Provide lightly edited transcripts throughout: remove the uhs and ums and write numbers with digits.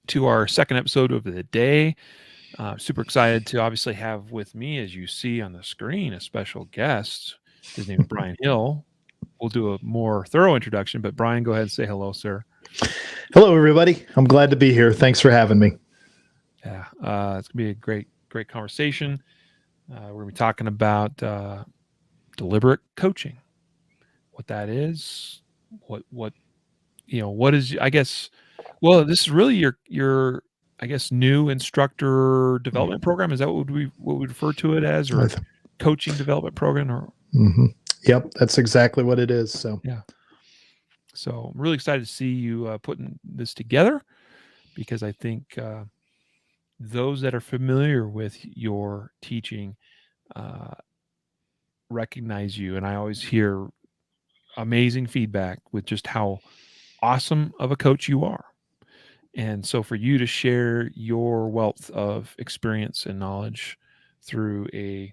to our second episode of the day. Super excited to obviously have with me, as you see on the screen, a special guest. His name is Brian Hill. We'll do a more thorough introduction, but Brian, go ahead and say hello, sir. Hello, everybody. I'm glad to be here. Thanks for having me. Yeah, it's gonna be a great conversation. We're gonna be talking about deliberate coaching, what that is, what what is, I guess. Well, this is really your I guess new instructor development program. Is that what we refer to it as, or coaching development program? Or Yep, that's exactly what it is. So yeah. So I'm really excited to see you putting this together, because I think those that are familiar with your teaching recognize you, and I always hear amazing feedback with just how awesome of a coach you are. And so for you to share your wealth of experience and knowledge through a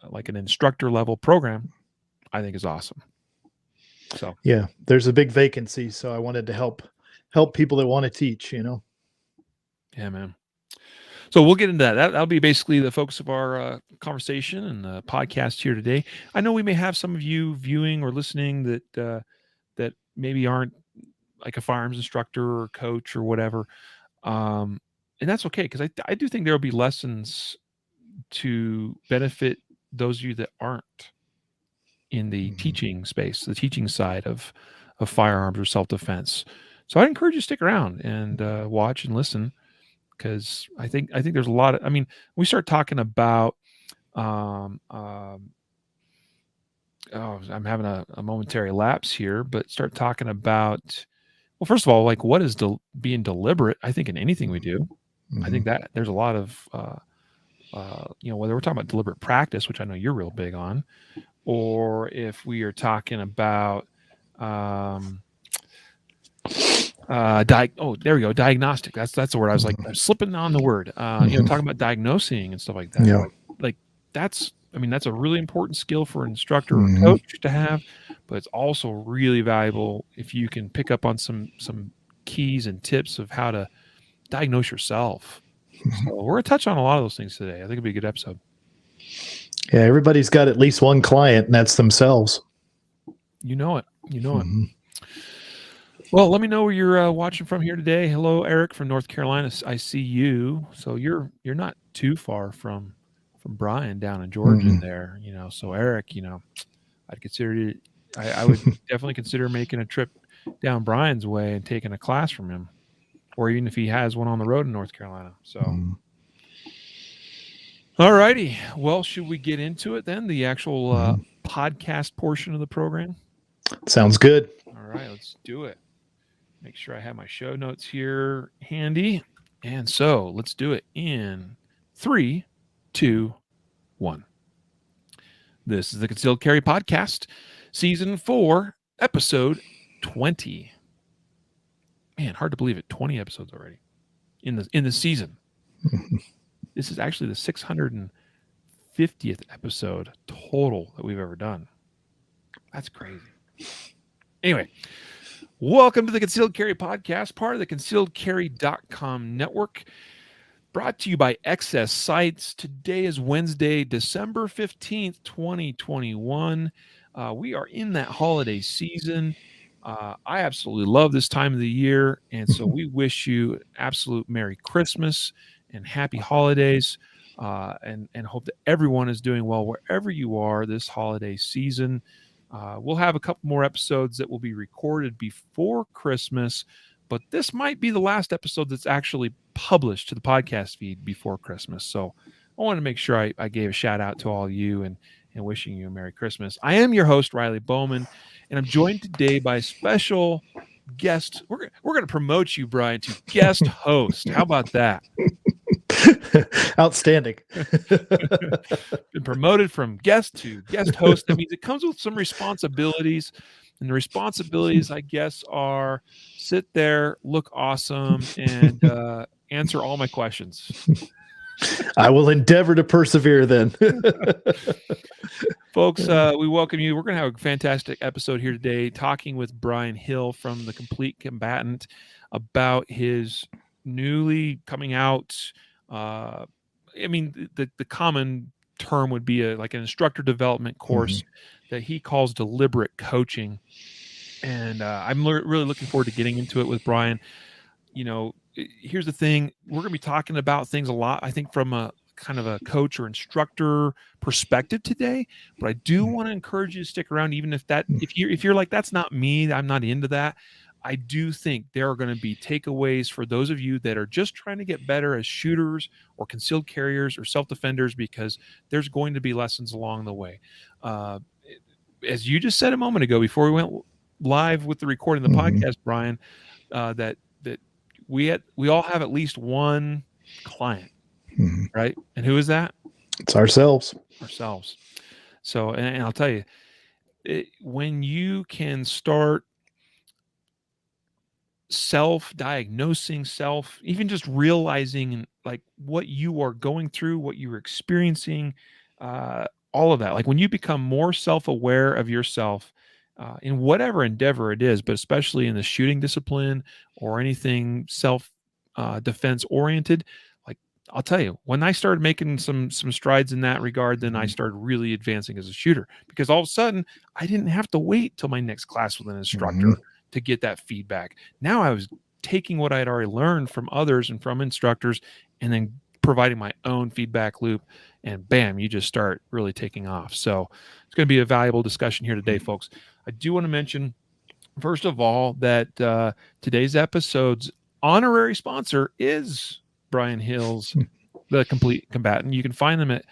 like an instructor level program, I think is awesome. So yeah, there's a big vacancy, so I wanted to help people that want to teach. Yeah, man. So we'll get into that. That'll be basically the focus of our conversation and the podcast here today. I know we may have some of you viewing or listening that that maybe aren't like a firearms instructor or coach or whatever, and that's okay, because I do think there will be lessons to benefit those of you that aren't in the teaching space, the teaching side of firearms or self-defense. So I'd encourage you to stick around and watch and listen, because I think there's a lot of, I mean, we start talking about oh, I'm having a momentary lapse here, but start talking about, well, first of all, like, what is being deliberate? I think in anything we do, I think that there's a lot of whether we're talking about deliberate practice, which I know you're real big on, or if we are talking about there we go, diagnostic. That's the word. I was like, I'm slipping on the word. Talking about diagnosing and stuff like that. Yeah. Like that's a really important skill for an instructor or coach to have, but it's also really valuable if you can pick up on some keys and tips of how to diagnose yourself. So we're gonna touch on a lot of those things today. I think it'll be a good episode. Yeah, everybody's got at least one client, and that's themselves. You know it. Well, let me know where you're watching from here today. Hello, Eric from North Carolina. I see you. So you're not too far from Brian down in Georgia there. So Eric, I'd consider it. I would definitely consider making a trip down Brian's way and taking a class from him, or even if he has one on the road in North Carolina. So, all righty. Well, should we get into it then? The actual podcast portion of the program. Sounds good. All right, let's do it. Make sure I have my show notes here handy. And so let's do it in 3, 2, 1. This is the Concealed Carry Podcast, Season 4, Episode 20. Man, hard to believe it. 20 episodes already in the season. This is actually the 650th episode total that we've ever done. That's crazy. Anyway, welcome to the Concealed Carry Podcast, part of the concealedcarry.com network, brought to you by Excess Sights. Today is Wednesday, December 15th, 2021. We are in that holiday season. I absolutely love this time of the year, and so we wish you absolute Merry Christmas and Happy Holidays, and hope that everyone is doing well wherever you are this holiday season. We'll have a couple more episodes that will be recorded before Christmas, but this might be the last episode that's actually published to the podcast feed before Christmas. So I want to make sure I gave a shout out to all you and wishing you a Merry Christmas. I am your host, Riley Bowman, and I'm joined today by a special guest. We're going to promote you, Brian, to guest host. How about that? Outstanding. Been promoted from guest to guest host. That means it comes with some responsibilities, and the responsibilities, I guess, are sit there, look awesome, and answer all my questions. I will endeavor to persevere then. Folks, we welcome you. We're going to have a fantastic episode here today, talking with Brian Hill from the Complete Combatant about his newly coming out. I mean, the common term would be like an instructor development course that he calls deliberate coaching. And I'm really looking forward to getting into it with Brian. Here's the thing. We're going to be talking about things a lot, I think, from a kind of a coach or instructor perspective today, but I do want to encourage you to stick around, even if you're like, that's not me, I'm not into that. I do think there are going to be takeaways for those of you that are just trying to get better as shooters or concealed carriers or self-defenders, because there's going to be lessons along the way. As you just said a moment ago, before we went live with the recording of the podcast, Brian, that we all have at least one client, right? And who is that? It's ourselves. So, and I'll tell you, when you can start self-diagnosing, even just realizing like what you are going through, what you're experiencing, all of that, like when you become more self-aware of yourself, in whatever endeavor it is, but especially in the shooting discipline or anything self defense oriented, like I'll tell you, when I started making some strides in that regard, then I started really advancing as a shooter, because all of a sudden I didn't have to wait till my next class with an instructor to get that feedback. Now I was taking what I had already learned from others and from instructors, and then providing my own feedback loop, and bam, you just start really taking off. So it's going to be a valuable discussion here today, folks. I do want to mention, first of all, that today's episode's honorary sponsor is Brian Hill's The Complete Combatant. You can find them at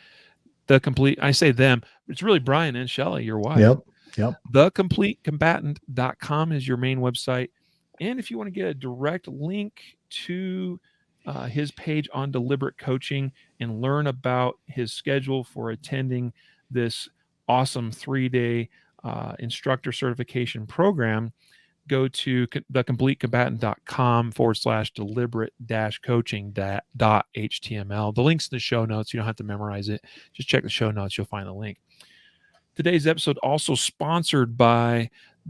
I say them, it's really Brian and Shelley, your wife. Yep. TheCompleteCombatant.com is your main website. And if you want to get a direct link to his page on deliberate coaching and learn about his schedule for attending this awesome 3-day instructor certification program, go to thecompleteCombatant.com/deliberate-coaching.html. The link's in the show notes. You don't have to memorize it. Just check the show notes. You'll find the link. Today's episode also sponsored by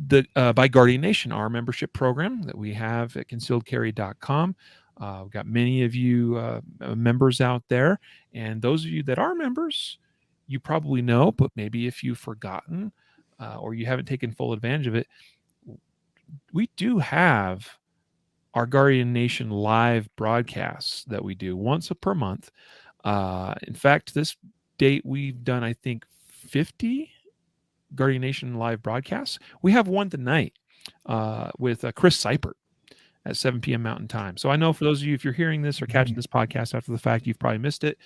Guardian Nation, our membership program that we have at concealedcarry.com. We've got many of you members out there, and those of you that are members, you probably know, but maybe if you've forgotten or you haven't taken full advantage of it, we do have our Guardian Nation live broadcasts that we do once per month. In fact, this date we've done, I think, 50 Guardian Nation live broadcasts. We have one tonight with Chris Seipert at 7 p.m. Mountain Time. So I know for those of you, if you're hearing this or catching this podcast after the fact, you've probably missed it.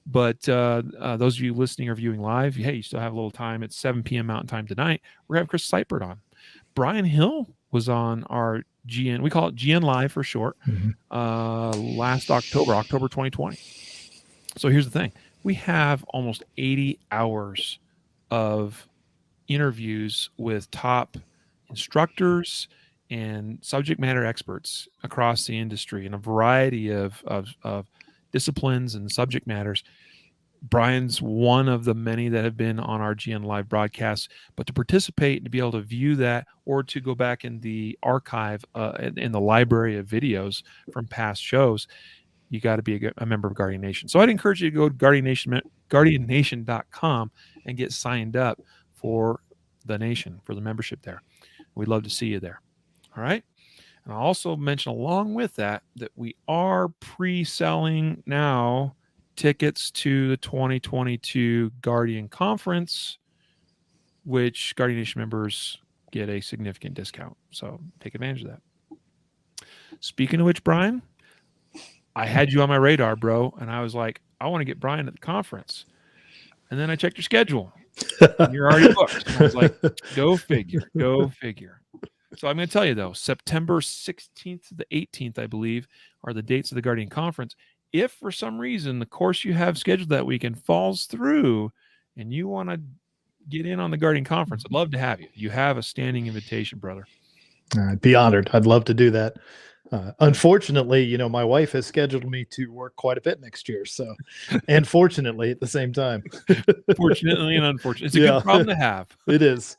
But those of you listening or viewing live, hey, you still have a little time. It's 7 p.m. Mountain Time tonight. We're going to have Chris Seipert on. Brian Hill was on our GN. We call it GN Live for short. Last October 2020. So here's the thing. We have almost 80 hours of interviews with top instructors and subject matter experts across the industry in a variety of disciplines and subject matters. Brian's one of the many that have been on our GN Live broadcasts, but to participate and to be able to view that, or to go back in the archive in the library of videos from past shows, you got to be a member of Guardian Nation. So I'd encourage you to go to guardiannation.com and get signed up for the nation, for the membership there. We'd love to see you there. All right. And I'll also mention along with that we are pre-selling now tickets to the 2022 Guardian Conference, which Guardian Nation members get a significant discount. So take advantage of that. Speaking of which, Brian, I had you on my radar, bro. And I was like, I want to get Brian at the conference. And then I checked your schedule. And you're already booked. And I was like, go figure. So I'm going to tell you, though, September 16th to the 18th, I believe, are the dates of the Guardian Conference. If for some reason the course you have scheduled that weekend falls through and you want to get in on the Guardian Conference, I'd love to have you. You have a standing invitation, brother. I'd be honored. I'd love to do that. Unfortunately, my wife has scheduled me to work quite a bit next year. So, and fortunately at the same time. Fortunately and unfortunately. It's a good problem to have. It is.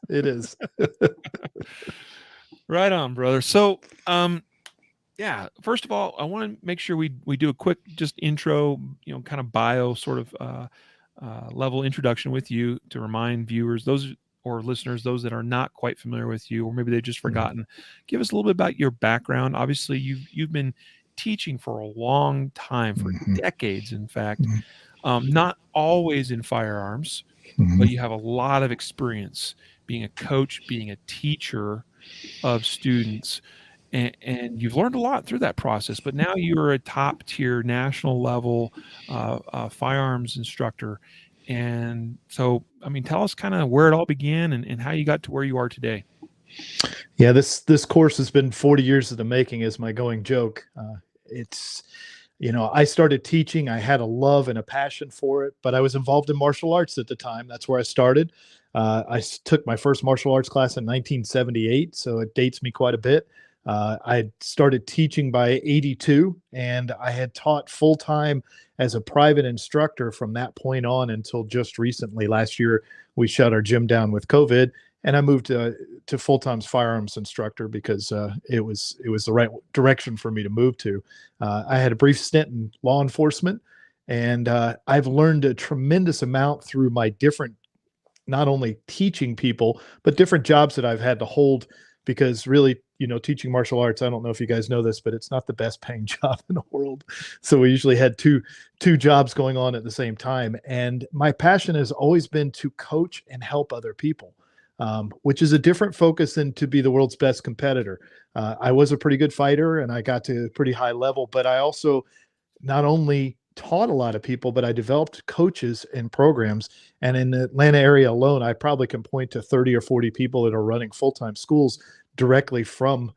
Right on, brother. So, Yeah. First of all, I want to make sure we do a quick just intro, kind of bio sort of level introduction with you to remind viewers, those or listeners, those that are not quite familiar with you, or maybe they've just Mhm. forgotten. Give us a little bit about your background. Obviously, you've been teaching for a long time, for Mhm. decades, in fact. Mhm. Not always in firearms, but Mhm. you have a lot of experience being a coach, being a teacher of students, and you've learned a lot through that process. But now you're a top tier national level firearms instructor, and so I mean, tell us kind of where it all began and how you got to where you are today. Yeah, this course has been 40 years in the making, is my going joke. It's I started teaching. I had a love and a passion for it, but I was involved in martial arts at the time. That's where I started. Took my first martial arts class in 1978, so it dates me quite a bit. I started teaching by 82, and I had taught full time as a private instructor from that point on until just recently. Last year, we shut our gym down with COVID, and I moved to full time firearms instructor because it was the right direction for me to move to. I had a brief stint in law enforcement, and I've learned a tremendous amount through my different, not only teaching people, but different jobs that I've had to hold. Because really, teaching martial arts, I don't know if you guys know this, but it's not the best paying job in the world. So we usually had two jobs going on at the same time. And my passion has always been to coach and help other people. Which is a different focus than to be the world's best competitor. I was a pretty good fighter and I got to a pretty high level, but I also not only taught a lot of people, but I developed coaches and programs. And in the Atlanta area alone, I probably can point to 30 or 40 people that are running full time schools directly from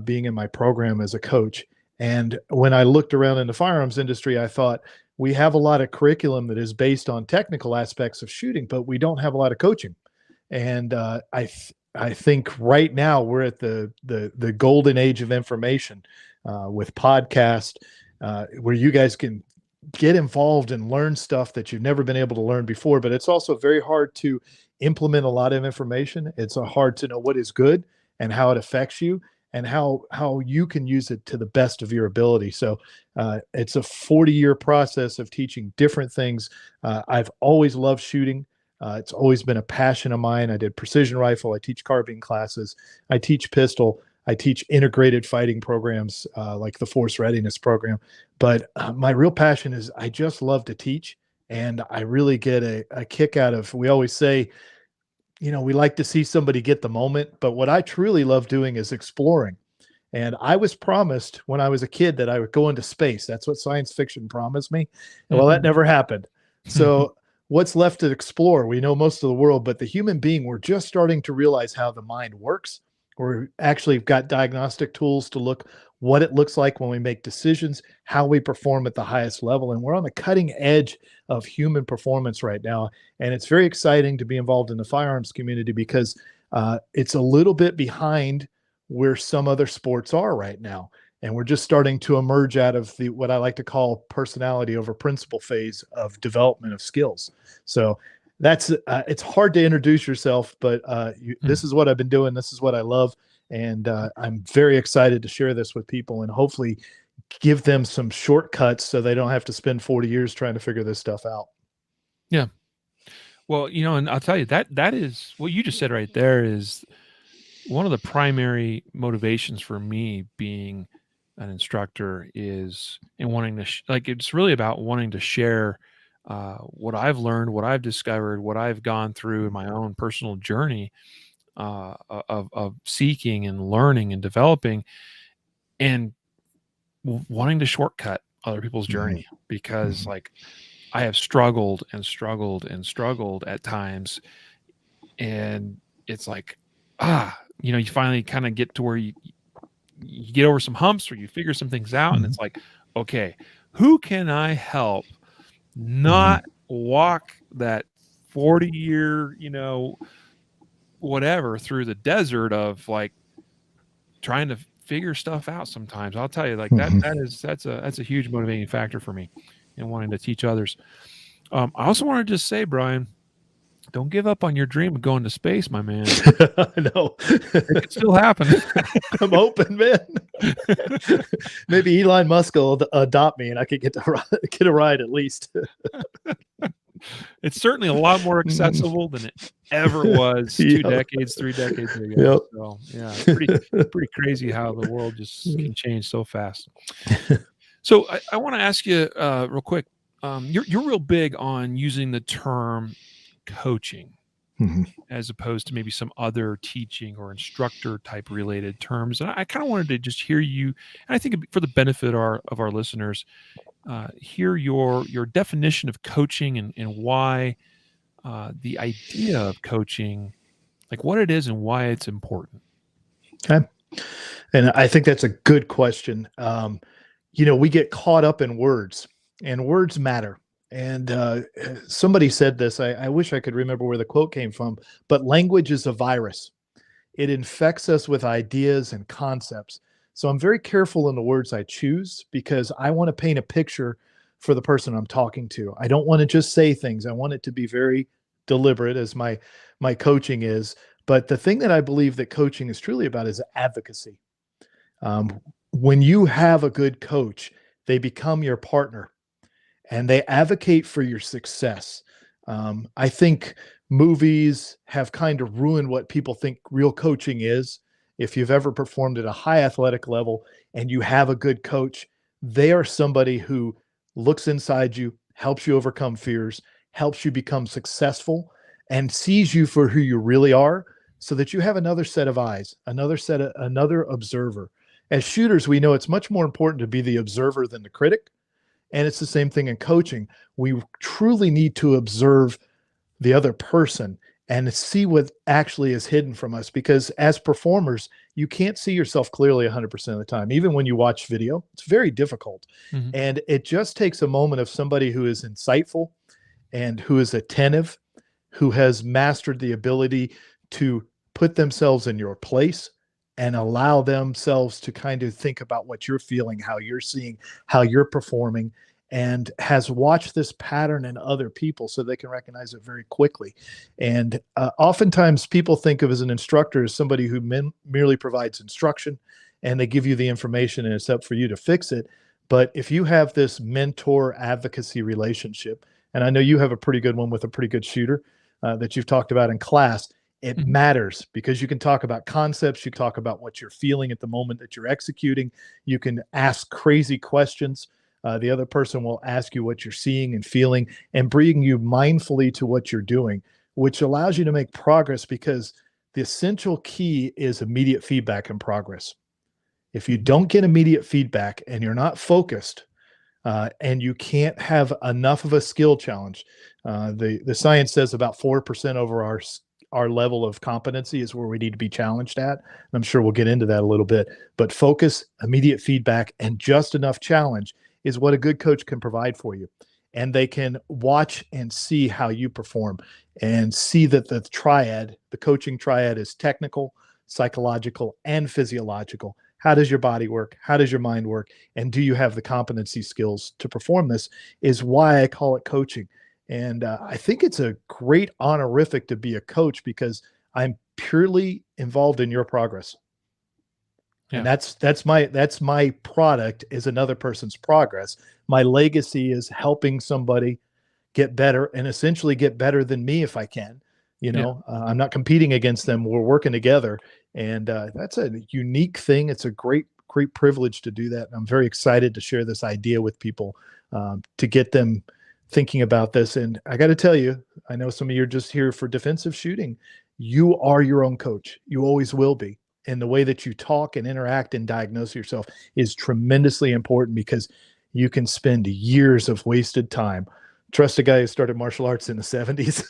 being in my program as a coach. And when I looked around in the firearms industry, I thought we have a lot of curriculum that is based on technical aspects of shooting, but we don't have a lot of coaching. And I think right now we're at the golden age of information with podcast, where you guys can get involved and learn stuff that you've never been able to learn before. But it's also very hard to implement a lot of information. It's hard to know what is good and how it affects you and how you can use it to the best of your ability. So it's a 40-year process of teaching different things. I've always loved shooting. It's always been a passion of mine. I did precision rifle. I teach carbine classes. I teach pistol. I teach integrated fighting programs like the Force Readiness program. But my real passion is I just love to teach. And I really get a kick out of, we always say, we like to see somebody get the moment. But what I truly love doing is exploring. And I was promised when I was a kid that I would go into space. That's what science fiction promised me. And well, that never happened. So, what's left to explore? We know most of the world, but the human being, we're just starting to realize how the mind works. We're actually got diagnostic tools to look what it looks like when we make decisions, how we perform at the highest level. And we're on the cutting edge of human performance right now. And it's very exciting to be involved in the firearms community because it's a little bit behind where some other sports are right now. And we're just starting to emerge out of the what I like to call personality over principle phase of development of skills. So that's it's hard to introduce yourself, but this is what I've been doing. This is what I love, and I'm very excited to share this with people and hopefully give them some shortcuts so they don't have to spend 40 years trying to figure this stuff out. Yeah. Well, and I'll tell you that is what you just said right there is one of the primary motivations for me being an instructor is in wanting to like it's really about wanting to share what I've learned, what I've discovered, what I've gone through in my own personal journey of seeking and learning and developing, and wanting to shortcut other people's Mhm. journey because Mhm. like I have struggled and struggled and struggled at times, and it's like you finally kind of get to where you get over some humps or you figure some things out, and Mhm. it's like, okay, who can I help Mhm. not walk that 40-year whatever through the desert of like trying to figure stuff out. Sometimes I'll tell you like that Mhm. that's a huge motivating factor for me in wanting to teach others. I also want to just say, Brian, Don't give up on your dream of going to space, my man. I know. It could still happen. I'm hoping, man. Maybe Elon Musk will adopt me and I could get a ride at least. It's certainly a lot more accessible than it ever was 2 Yep. decades, 3 decades ago. Yep. So, yeah, it's pretty crazy how the world just can change so fast. So I want to ask you real quick. You're real big on using the term coaching Mhm. as opposed to maybe some other teaching or instructor type related terms. And I kind of wanted to just hear you, and I think for the benefit of our listeners, hear your definition of coaching and why the idea of coaching, like what it is and why it's important. Okay. And I think that's a good question. We get caught up in words, and words matter. And somebody said this. I wish I could remember where the quote came from, but language is a virus. It infects us with ideas and concepts. So I'm very careful in the words I choose because I want to paint a picture for the person I'm talking to. I don't want to just say things. I want it to be very deliberate, as my coaching is. But the thing that I believe that coaching is truly about is advocacy. When you have a good coach, they become your partner and they advocate for your success. I think movies have kind of ruined what people think real coaching is. If you've ever performed at a high athletic level and you have a good coach, they are somebody who looks inside you, helps you overcome fears, helps you become successful, and sees you for who you really are so that you have another set of eyes, another observer. As shooters, we know it's much more important to be the observer than the critic. And it's the same thing in coaching. We truly need to observe the other person and see what actually is hidden from us, because as performers, you can't see yourself clearly 100% of the time. Even when you watch video, it's very difficult. Mm-hmm. And it just takes a moment of somebody who is insightful and who is attentive, who has mastered the ability to put themselves in your place and allow themselves to kind of think about what you're feeling, how you're seeing, how you're performing, and has watched this pattern in other people so they can recognize it very quickly. And oftentimes people think of as an instructor as somebody who merely provides instruction and they give you the information and it's up for you to fix it. But if you have this mentor advocacy relationship, and I know you have a pretty good one with a pretty good shooter that you've talked about in class, it Mhm. matters because you can talk about concepts, you can talk about what you're feeling at the moment that you're executing, you can ask crazy questions. The other person will ask you what you're seeing and feeling and bring you mindfully to what you're doing, which allows you to make progress because the essential key is immediate feedback and progress. If you don't get immediate feedback and you're not focused, and you can't have enough of a skill challenge. The science says about 4% over our level of competency is where we need to be challenged at. And I'm sure we'll get into that a little bit. But focus, immediate feedback, and just enough challenge is what a good coach can provide for you. And they can watch and see how you perform and see that the coaching triad is technical, psychological, and physiological. How does your body work? How does your mind work? And do you have the competency skills to perform this? Is why I call it coaching. And I think it's a great honorific to be a coach because I'm purely involved in your progress. And Yeah. that's my product is another person's progress. My legacy is helping somebody get better and essentially get better than me if I can. Yeah. I'm not competing against them. We're working together, and that's a unique thing. It's a great privilege to do that. I'm very excited to share this idea with people to get them thinking about this. And I got to tell you, I know some of you are just here for defensive shooting. You are your own coach. You always will be. And the way that you talk and interact and diagnose yourself is tremendously important because you can spend years of wasted time. Trust a guy who started martial arts in the 70s.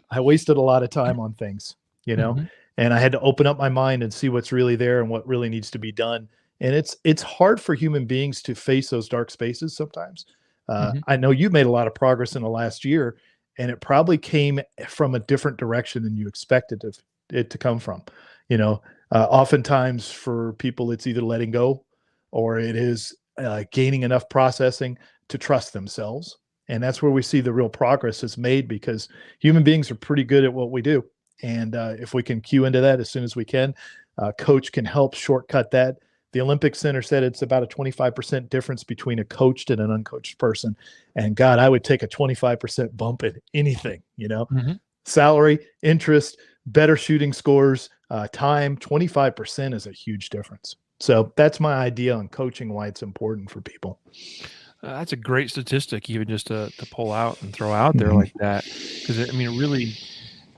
I wasted a lot of time on things, Mm-hmm. and I had to open up my mind and see what's really there and what really needs to be done. And it's hard for human beings to face those dark spaces sometimes. Mm-hmm. I know you made a lot of progress in the last year, and it probably came from a different direction than you expected it to come from. Oftentimes for people, it's either letting go or it is gaining enough processing to trust themselves. And that's where we see the real progress is made, because human beings are pretty good at what we do. And if we can cue into that as soon as we can, coach can help shortcut that. The Olympic Center said it's about a 25% difference between a coached and an uncoached person. And God, I would take a 25% bump in anything, Mhm. salary, interest, better shooting scores, time. 25% is a huge difference. So that's my idea on coaching, why it's important for people. That's a great statistic, even just to pull out and throw out there Mhm. like that, because I mean, it really,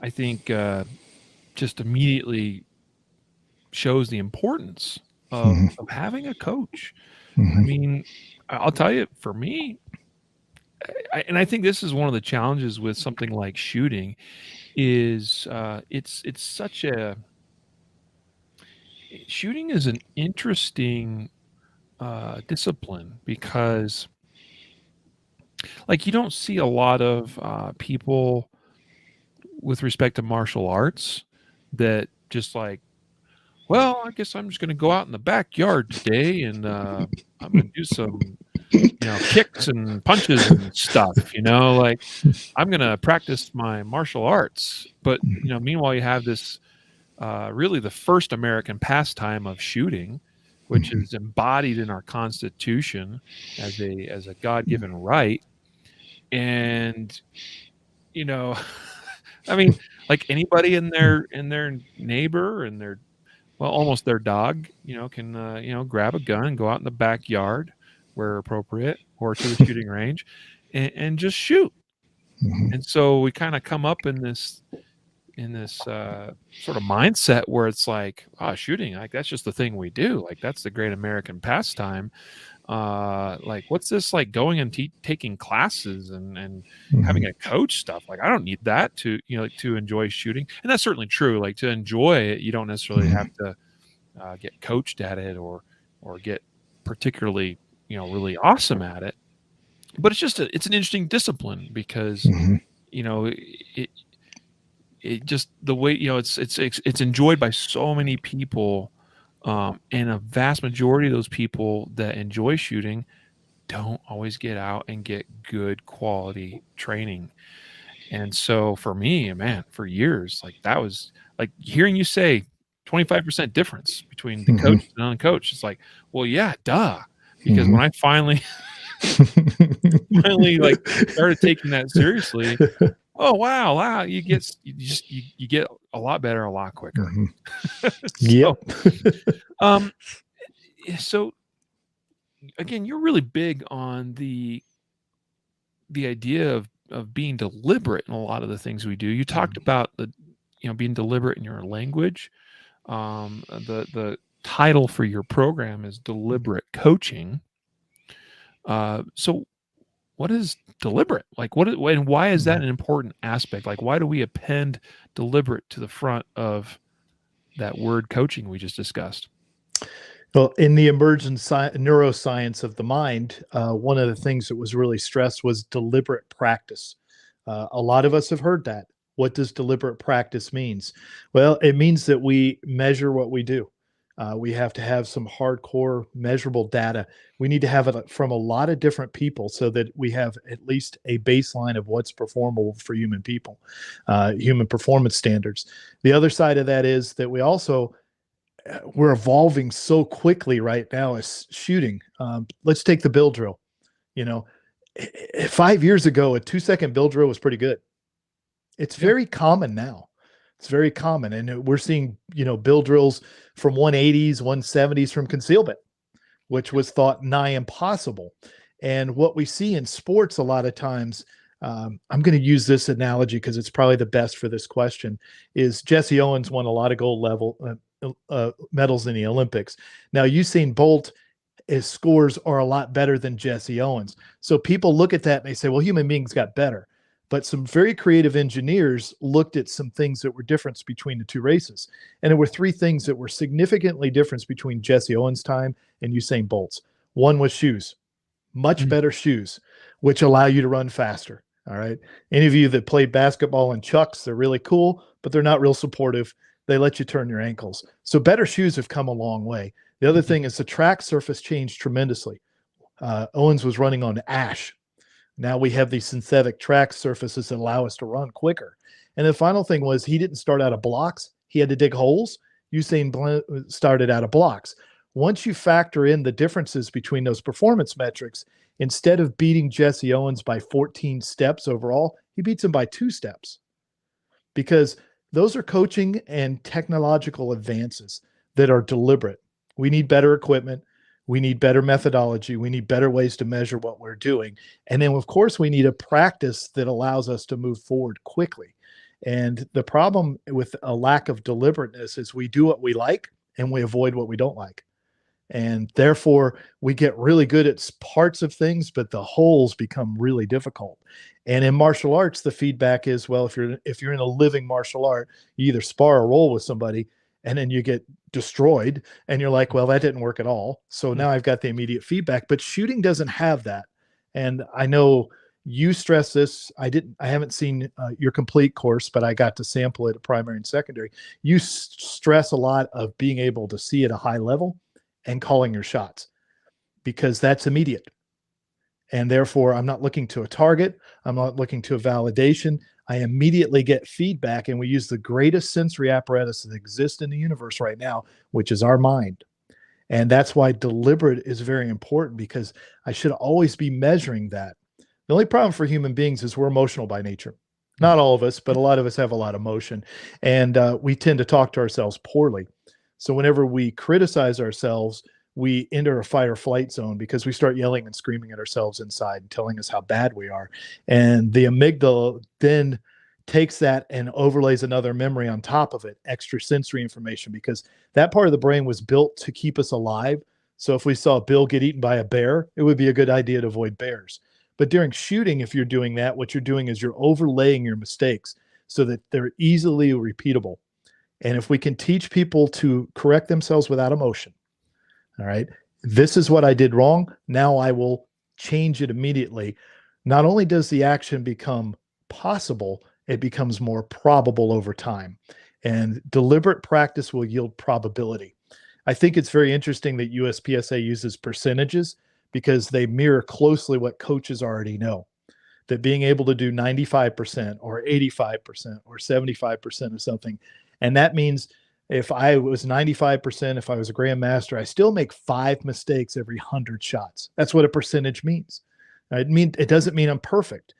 I think, just immediately shows the importance Mhm. of having a coach. I Mhm. mean, I'll tell you, for me, and I think this is one of the challenges with something like shooting is it's such a shooting is an interesting discipline because like you don't see a lot of people with respect to martial arts that just like, well, I guess I'm just going to go out in the backyard today and I'm going to do some, kicks and punches and stuff, like I'm going to practice my martial arts. But, meanwhile, you have this really the first American pastime of shooting, which Mhm. is embodied in our Constitution as a God-given right. And, you know, I mean, like anybody in their neighbor and their well, almost their dog, can grab a gun and go out in the backyard where appropriate or to the shooting range and just shoot. Mhm. And so we kind of come up in this sort of mindset where it's like, shooting, like that's just the thing we do. Like that's the great American pastime. Like what's this like going and taking classes and having Mhm. a coach stuff? Like I don't need that to like, to enjoy shooting, and that's certainly true. Like to enjoy it, you don't necessarily have Mhm. to get coached at it or get particularly really awesome at it. But it's an interesting discipline because Mhm. it just the way it's enjoyed by so many people, and a vast majority of those people that enjoy shooting don't always get out and get good quality training. And so for me, man, for years, like that was like hearing you say 25% difference between the Mhm. coach and uncoached. It's like, well, yeah, duh. Because Mhm. when I finally finally like started taking that seriously, oh wow, you get a lot better a lot quicker. Mhm. So Yep. um so again, you're really big on the idea of being deliberate in a lot of the things we do. You talked about the being deliberate in your language. The title for your program is Deliberate Coaching. So what is deliberate? Like and why is that Mhm. an important aspect? Like why do we append deliberate to the front of that word coaching we just discussed? Well, in the emergent neuroscience of the mind, one of the things that was really stressed was deliberate practice. A lot of us have heard that. What does deliberate practice means? Well, it means that we measure what we do. We have to have some hardcore measurable data. We need to have it from a lot of different people so that we have at least a baseline of what's performable for human people, human performance standards. The other side of that is that we also we're evolving so quickly right now as shooting. Let's take the bill drill. You know, 5 years ago, a 2 second bill drill was pretty good. It's Yeah. very common now. It's very common. And we're seeing, bill drills from 180s, 170s from concealment, which was thought nigh impossible. And what we see in sports a lot of times, I'm going to use this analogy because it's probably the best for this question, is Jesse Owens won a lot of gold level medals in the Olympics. Now, Usain Bolt, his scores are a lot better than Jesse Owens. So people look at that and they say, well, human beings got better. But some very creative engineers looked at some things that were different between the two races. And there were three things that were significantly different between Jesse Owens' time and Usain Bolt's. One was shoes, much Mm. better shoes, which allow you to run faster. All right. Any of you that played basketball in Chucks, they're really cool, but they're not real supportive. They let you turn your ankles. So better shoes have come a long way. The other Mhm. thing is the track surface changed tremendously. Owens was running on ash. Now we have these synthetic track surfaces that allow us to run quicker. And the final thing was he didn't start out of blocks. He had to dig holes. Usain started out of blocks. Once you factor in the differences between those performance metrics, instead of beating Jesse Owens by 14 steps overall, he beats him by 2 steps, because those are coaching and technological advances that are deliberate. We need better equipment. We need better methodology. We need better ways to measure what we're doing. And then, of course, we need a practice that allows us to move forward quickly. And the problem with a lack of deliberateness is we do what we like and we avoid what we don't like. And therefore, we get really good at parts of things, but the wholes become really difficult. And in martial arts, the feedback is, well, if you're in a living martial art, you either spar or roll with somebody, and then you get destroyed, and you're like, well, that didn't work at all. So now I've got the immediate feedback. But shooting doesn't have that. And I know you stress this. I haven't seen your complete course, but I got to sample it at primary and secondary. You stress a lot of being able to see at a high level and calling your shots, because that's immediate. And therefore, I'm not looking to a target. I'm not looking to a validation. I immediately get feedback, and we use the greatest sensory apparatus that exists in the universe right now, which is our mind. And that's why deliberate is very important, because I should always be measuring that. The only problem for human beings is we're emotional by nature. Not all of us, but a lot of us have a lot of emotion, and we tend to talk to ourselves poorly. So whenever we criticize ourselves, we enter a fight or flight zone, because we start yelling and screaming at ourselves inside and telling us how bad we are. And the amygdala then takes that and overlays another memory on top of it, extra sensory information, because that part of the brain was built to keep us alive. So if we saw Bill get eaten by a bear, it would be a good idea to avoid bears. But during shooting, if you're doing that, what you're doing is you're overlaying your mistakes so that they're easily repeatable. And if we can teach people to correct themselves without emotion, all right, this is what I did wrong. Now I will change it immediately. Not only does the action become possible, it becomes more probable over time. And deliberate practice will yield probability. I think it's very interesting that USPSA uses percentages, because they mirror closely what coaches already know. That being able to do 95% or 85% or 75% of something. And that means if I was 95%, if I was a grandmaster, I still make 5 mistakes every 100 shots. That's what a percentage means. It doesn't mean I'm perfect.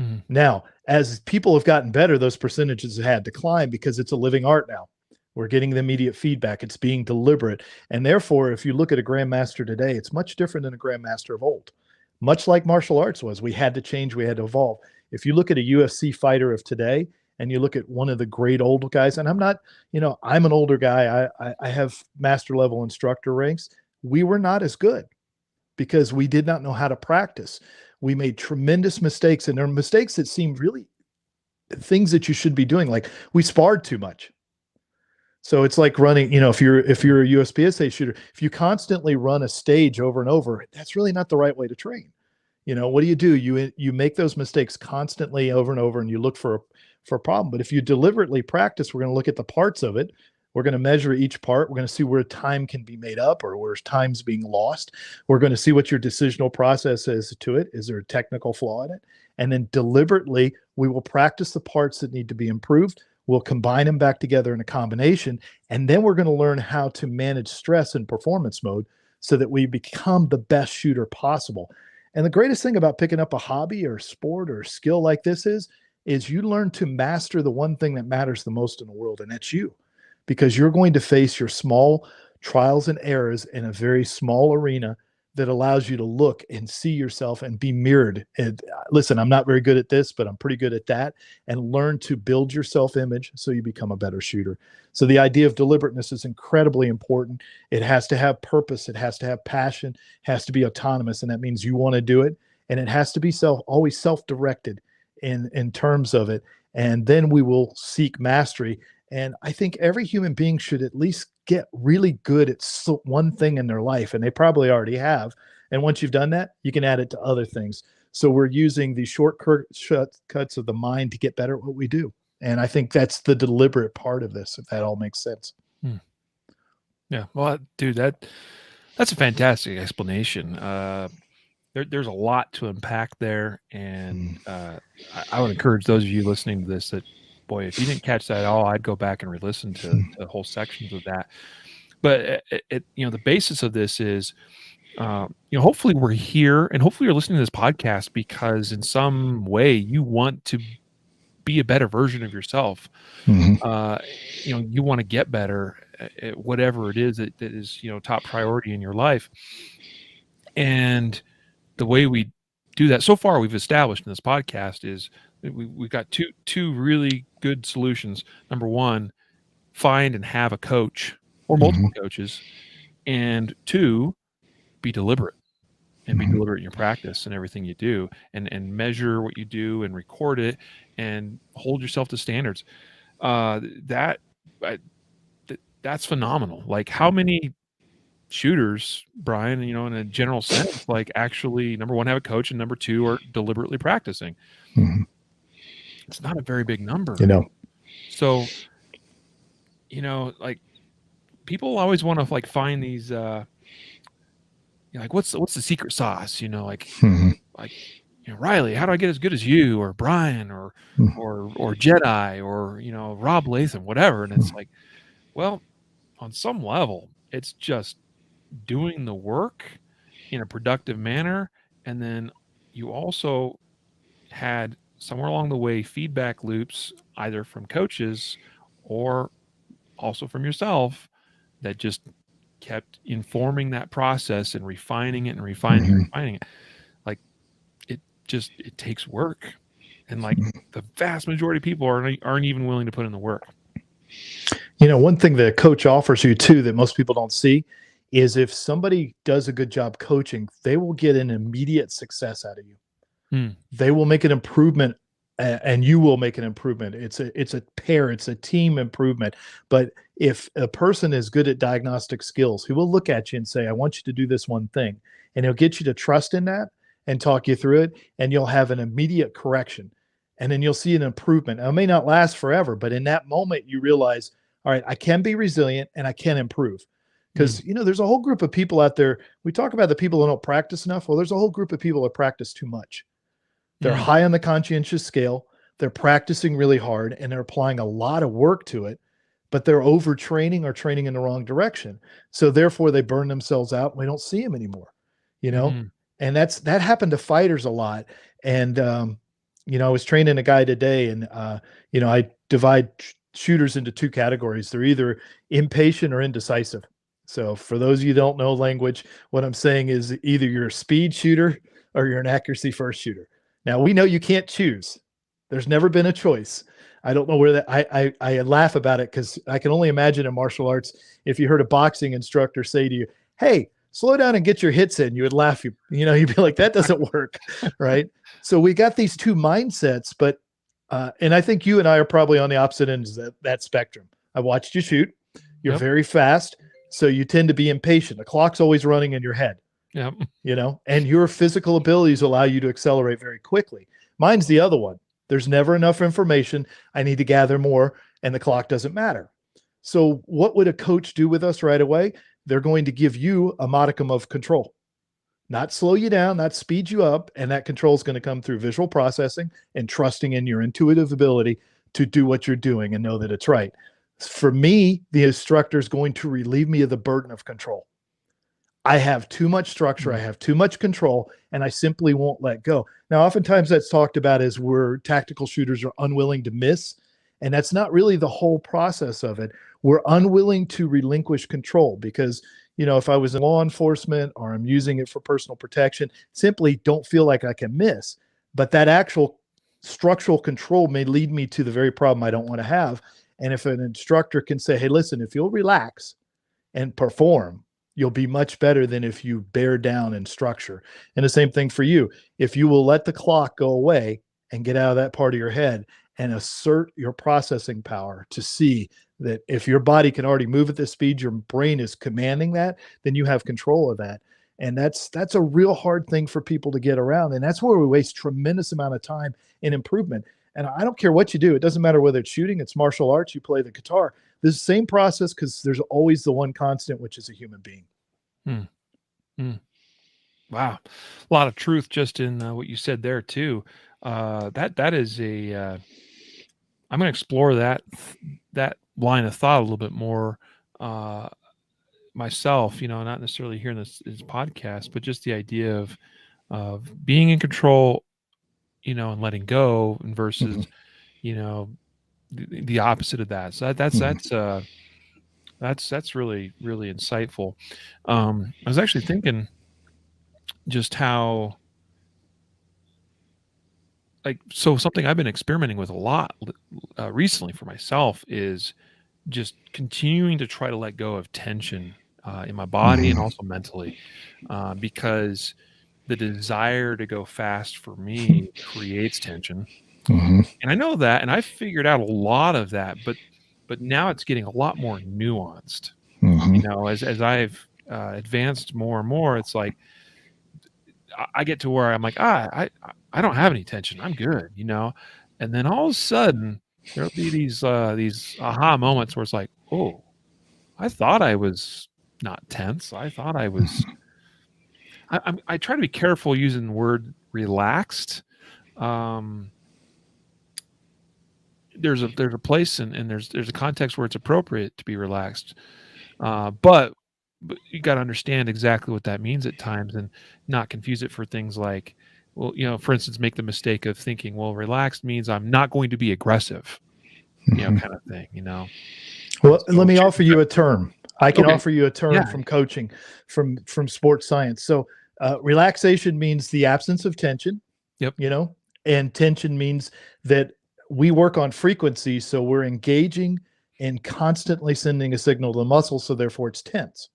Mm-hmm. Now, as people have gotten better, those percentages have had to climb, because it's a living art now. We're getting the immediate feedback. It's being deliberate. And therefore, if you look at a grandmaster today, it's much different than a grandmaster of old. Much like martial arts was, we had to change, we had to evolve. If you look at a UFC fighter of today, and you look at one of the great old guys, and I'm not, I'm an older guy. I have master level instructor ranks. We were not as good, because we did not know how to practice. We made tremendous mistakes, and they're mistakes that seem really things that you should be doing. Like, we sparred too much. So it's like running, if you're a USPSA shooter, if you constantly run a stage over and over, that's really not the right way to train. What do? You make those mistakes constantly over and over, and you look for a problem. But if you deliberately practice, we're going to look at the parts of it. We're going to measure each part. We're going to see where time can be made up or where time's being lost. We're going to see what your decisional process is to it. Is there a technical flaw in it? And then deliberately, we will practice the parts that need to be improved. We'll combine them back together in a combination. And then we're going to learn how to manage stress in performance mode so that we become the best shooter possible. And the greatest thing about picking up a hobby or sport or skill like this is you learn to master the one thing that matters the most in the world, and that's you. Because you're going to face your small trials and errors in a very small arena that allows you to look and see yourself and be mirrored. And listen, I'm not very good at this, but I'm pretty good at that. And learn to build your self-image so you become a better shooter. So the idea of deliberateness is incredibly important. It has to have purpose. It has to have passion. It has to be autonomous. And that means you want to do it. And it has to be always self-directed in terms of it. And then we will seek mastery. And I think every human being should at least get really good at one thing in their life, and they probably already have. And once you've done that, you can add it to other things. So we're using the shortcuts of the mind to get better at what we do. And I think that's the deliberate part of this, if that all makes sense. Yeah. Well, dude, that's a fantastic explanation. there's a lot to unpack there, and I would encourage those of you listening to this that, boy, if you didn't catch that at all, I'd go back and re-listen to whole sections of that. But the basis of this is, hopefully we're here, and hopefully you're listening to this podcast because in some way you want to be a better version of yourself. You want to get better at whatever it is that is, top priority in your life. And the way we do that so far, we've established in this podcast, is that we've got two really good solutions. Number one, find and have a coach or multiple coaches. And two, be deliberate. And be deliberate in your practice and everything you do, and measure what you do and record it and hold yourself to standards. That's phenomenal. Like, how many shooters, Brian, in a general sense, like, actually, number one, have a coach, and number two, are deliberately practicing? It's not a very big number. So, like, people always want to, like, find these like, what's the secret sauce? Riley, how do I get as good as you, or Brian, or Jedi, or Rob Latham, whatever? And it's like, well, on some level, it's just doing the work in a productive manner, and then you also had somewhere along the way feedback loops, either from coaches or also from yourself, that just kept informing that process and refining it and refining it. Like, it takes work, and like the vast majority of people aren't even willing to put in the work. One thing that a coach offers you too that most people don't see is, if somebody does a good job coaching, they will get an immediate success out of you. They will make an improvement, and you will make an improvement. It's a pair, it's a team improvement. But if a person is good at diagnostic skills, he will look at you and say, I want you to do this one thing. And he'll get you to trust in that and talk you through it. And you'll have an immediate correction. And then you'll see an improvement. Now, it may not last forever, but in that moment, you realize, all right, I can be resilient and I can improve. Because, there's a whole group of people out there. We talk about the people who don't practice enough. Well, there's a whole group of people that practice too much. They're high on the conscientious scale. They're practicing really hard, and they're applying a lot of work to it, but they're overtraining or training in the wrong direction. So therefore they burn themselves out, and we don't see them anymore, and that happened to fighters a lot. And, I was training a guy today, and, I divide shooters into two categories. They're either impatient or indecisive. So for those of you who don't know language, what I'm saying is, either you're a speed shooter or you're an accuracy first shooter. Now, we know you can't choose. There's never been a choice. I don't know where that, I laugh about it, because I can only imagine in martial arts, if you heard a boxing instructor say to you, hey, slow down and get your hits in, you would laugh. You'd be like, that doesn't work. Right. So we got these two mindsets, but, and I think you and I are probably on the opposite ends of that spectrum. I watched you shoot. You're very fast. So you tend to be impatient. The clock's always running in your head. Yep. And your physical abilities allow you to accelerate very quickly. Mine's the other one. There's never enough information. I need to gather more, and the clock doesn't matter. So what would a coach do with us right away? They're going to give you a modicum of control, not slow you down, not speed you up. And that control is going to come through visual processing and trusting in your intuitive ability to do what you're doing and know that it's right. For me, the instructor is going to relieve me of the burden of control. I have too much structure. I have too much control, and I simply won't let go. Now, oftentimes that's talked about as where tactical shooters are unwilling to miss. And that's not really the whole process of it. We're unwilling to relinquish control because, if I was in law enforcement or I'm using it for personal protection, simply don't feel like I can miss. But that actual structural control may lead me to the very problem I don't want to have. And if an instructor can say, hey, listen, if you'll relax and perform, you'll be much better than if you bear down in structure. And the same thing for you. If you will let the clock go away and get out of that part of your head and assert your processing power to see that if your body can already move at this speed, your brain is commanding that, then you have control of that. And that's a real hard thing for people to get around. And that's where we waste tremendous amount of time in improvement. And I don't care what you do. It doesn't matter whether it's shooting, it's martial arts, you play the guitar. This same process, because there's always the one constant, which is a human being. Wow, a lot of truth just in what you said there too. That is a. I'm going to explore that line of thought a little bit more uh, myself. Not necessarily here in this podcast, but just the idea of being in control, and letting go, and versus Hmm. you know the opposite of that. So Hmm. that's really really insightful. I was actually thinking just how, like, so something I've been experimenting with a lot recently for myself is just continuing to try to let go of tension in my body and Hmm. also mentally, because the desire to go fast for me creates tension, Hmm. and I know that, and I've figured out a lot of that, but now it's getting a lot more nuanced. Hmm. As I've advanced more and more, it's like I get to where I'm like, I don't have any tension. I'm good. And then all of a sudden there'll be these aha moments where it's like, oh, I thought I was not tense. I thought I was. I try to be careful using the word relaxed. Um, there's a place and there's a context where it's appropriate to be relaxed. But you got to understand exactly what that means at times and not confuse it for things like, well, for instance, make the mistake of thinking, well, relaxed means I'm not going to be aggressive, Hmm. kind of thing. And Well, let so, me offer you a term. I can okay, offer you a term yeah, from coaching, from sports science. So, relaxation means the absence of tension, yep, you know, and tension means that we work on frequency, so we're engaging and constantly sending a signal to the muscle, so therefore it's tense.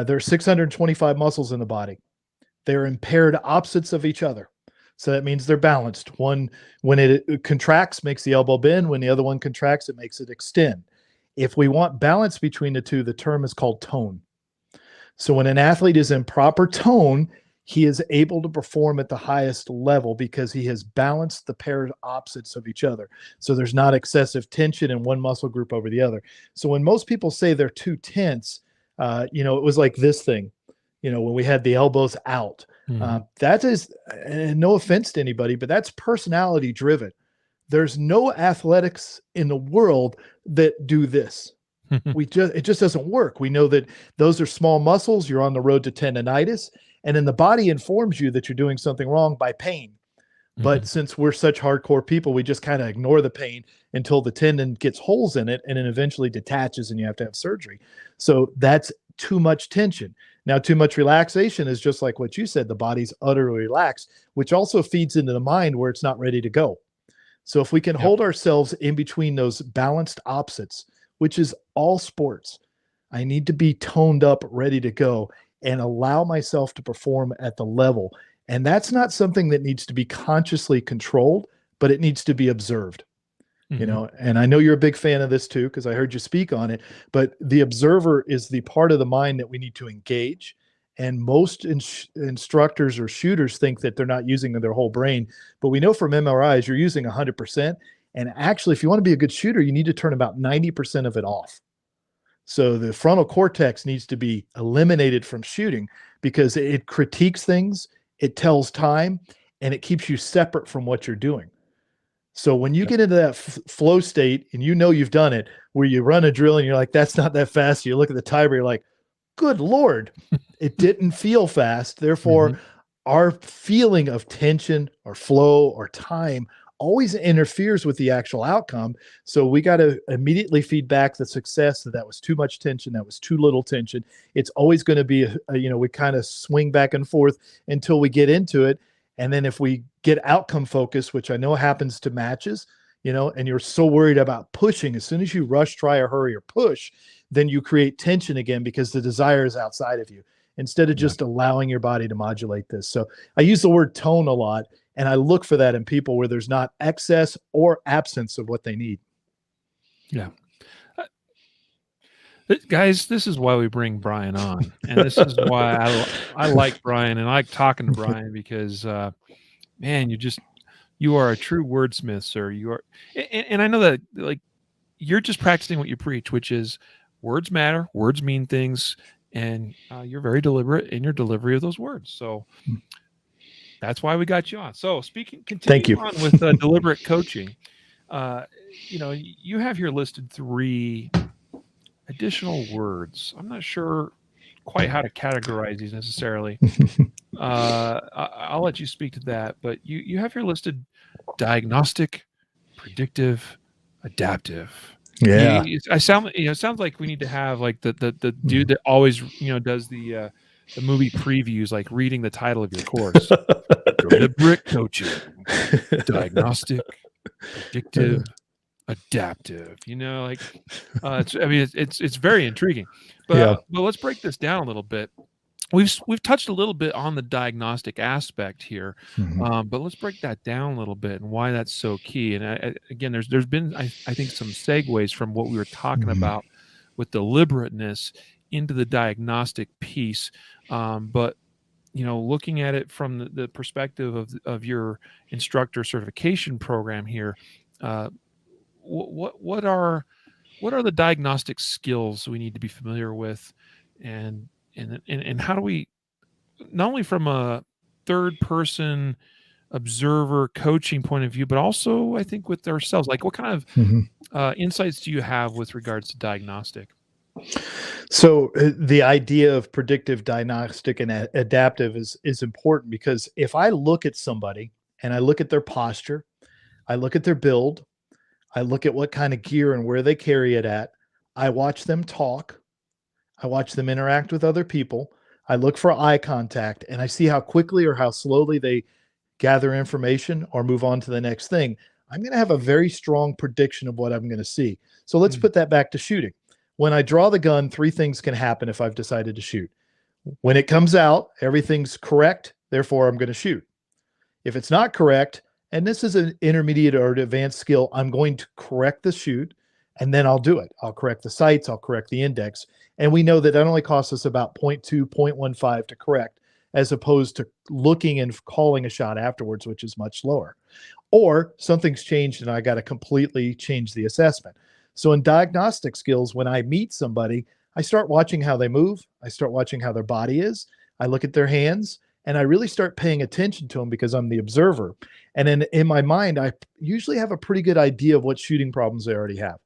There are 625 muscles in the body. They're impaired opposites of each other. So that means they're balanced. One, when it contracts, makes the elbow bend. When the other one contracts, it makes it extend. If we want balance between the two, the term is called tone. So when an athlete is in proper tone, he is able to perform at the highest level because he has balanced the paired opposites of each other. So there's not excessive tension in one muscle group over the other. So when most people say they're too tense, it was like this thing, when we had the elbows out. hmm That is, and no offense to anybody, but that's personality driven. There's no athletics in the world that do this. It just doesn't work. We know that those are small muscles. You're on the road to tendonitis, and then the body informs you that you're doing something wrong by pain. But hmm since we're such hardcore people, we just kind of ignore the pain until the tendon gets holes in it and then eventually detaches and you have to have surgery. So that's too much tension. Now, too much relaxation is just like what you said, the body's utterly relaxed, which also feeds into the mind where it's not ready to go. So if we can yep, hold ourselves in between those balanced opposites, which is all sports, I need to be toned up, ready to go, and allow myself to perform at the level. And that's not something that needs to be consciously controlled, but it needs to be observed. hmm And I know you're a big fan of this too, because I heard you speak on it, but the observer is the part of the mind that we need to engage. And most instructors or shooters think that they're not using their whole brain, but we know from MRIs you're using 100%. And actually, if you want to be a good shooter, you need to turn about 90% of it off. So the frontal cortex needs to be eliminated from shooting because it critiques things, it tells time, and it keeps you separate from what you're doing. So when you yep, get into that flow state and you've done it, where you run a drill and you're like, that's not that fast. You look at the timer, you're like, good Lord, it didn't feel fast. Therefore, hmm our feeling of tension or flow or time always interferes with the actual outcome. So we got to immediately feed back the success that was too much tension, that was too little tension. It's always going to be, we kind of swing back and forth until we get into it. And then if we get outcome focused, which I know happens to matches, and you're so worried about pushing, as soon as you rush, try, or hurry or push, then you create tension again because the desire is outside of you instead of yeah, just allowing your body to modulate this. So I use the word tone a lot, and I look for that in people where there's not excess or absence of what they need. yeah. Guys, this is why we bring Brian on, and this is why I like Brian and I like talking to Brian because, man, you are a true wordsmith, sir. You are, and I know that, like, you're just practicing what you preach, which is words matter, words mean things. and you're very deliberate in your delivery of those words. So that's why we got you on. So Thank continuing you. on with deliberate coaching, uh, you have here listed 3 additional words. I'm not sure quite how to categorize these necessarily. I'll let you speak to that, but you have here listed diagnostic, predictive, adaptive. Yeah. It sounds like we need to have like the dude that always does the movie previews, like reading the title of your course. Deliberate coaching, diagnostic, predictive, adaptive. It's very intriguing. Yeah. But let's break this down a little bit. We've touched a little bit on the diagnostic aspect here, Mhm. but let's break that down a little bit and why that's so key. And again, there's been I think some segues from what we were talking Mhm. about with deliberateness into the diagnostic piece. But looking at it from the perspective of your instructor certification program here, uh, what are the diagnostic skills we need to be familiar with, and and how do we, not only from a third person observer coaching point of view, but also I think with ourselves, like what kind of Mhm. insights do you have with regards to diagnostic? So the idea of predictive, diagnostic, and adaptive is important, because if I look at somebody and I look at their posture, I look at their build, I look at what kind of gear and where they carry it at, I watch them talk, I watch them interact with other people, I look for eye contact, and I see how quickly or how slowly they gather information or move on to the next thing, I'm going to have a very strong prediction of what I'm going to see. So let's Mm, put that back to shooting. When I draw the gun, 3 things can happen if I've decided to shoot. When it comes out, everything's correct, therefore I'm going to shoot. If it's not correct, and this is an intermediate or advanced skill, I'm going to correct the shoot, and then I'll do it. I'll correct the sights, I'll correct the index. And we know that only costs us about 0.2, 0.15 to correct, as opposed to looking and calling a shot afterwards, which is much slower. Or something's changed and I got to completely change the assessment. So in diagnostic skills, when I meet somebody, I start watching how they move, I start watching how their body is, I look at their hands, and I really start paying attention to them because I'm the observer. And then in my mind, I usually have a pretty good idea of what shooting problems they already have.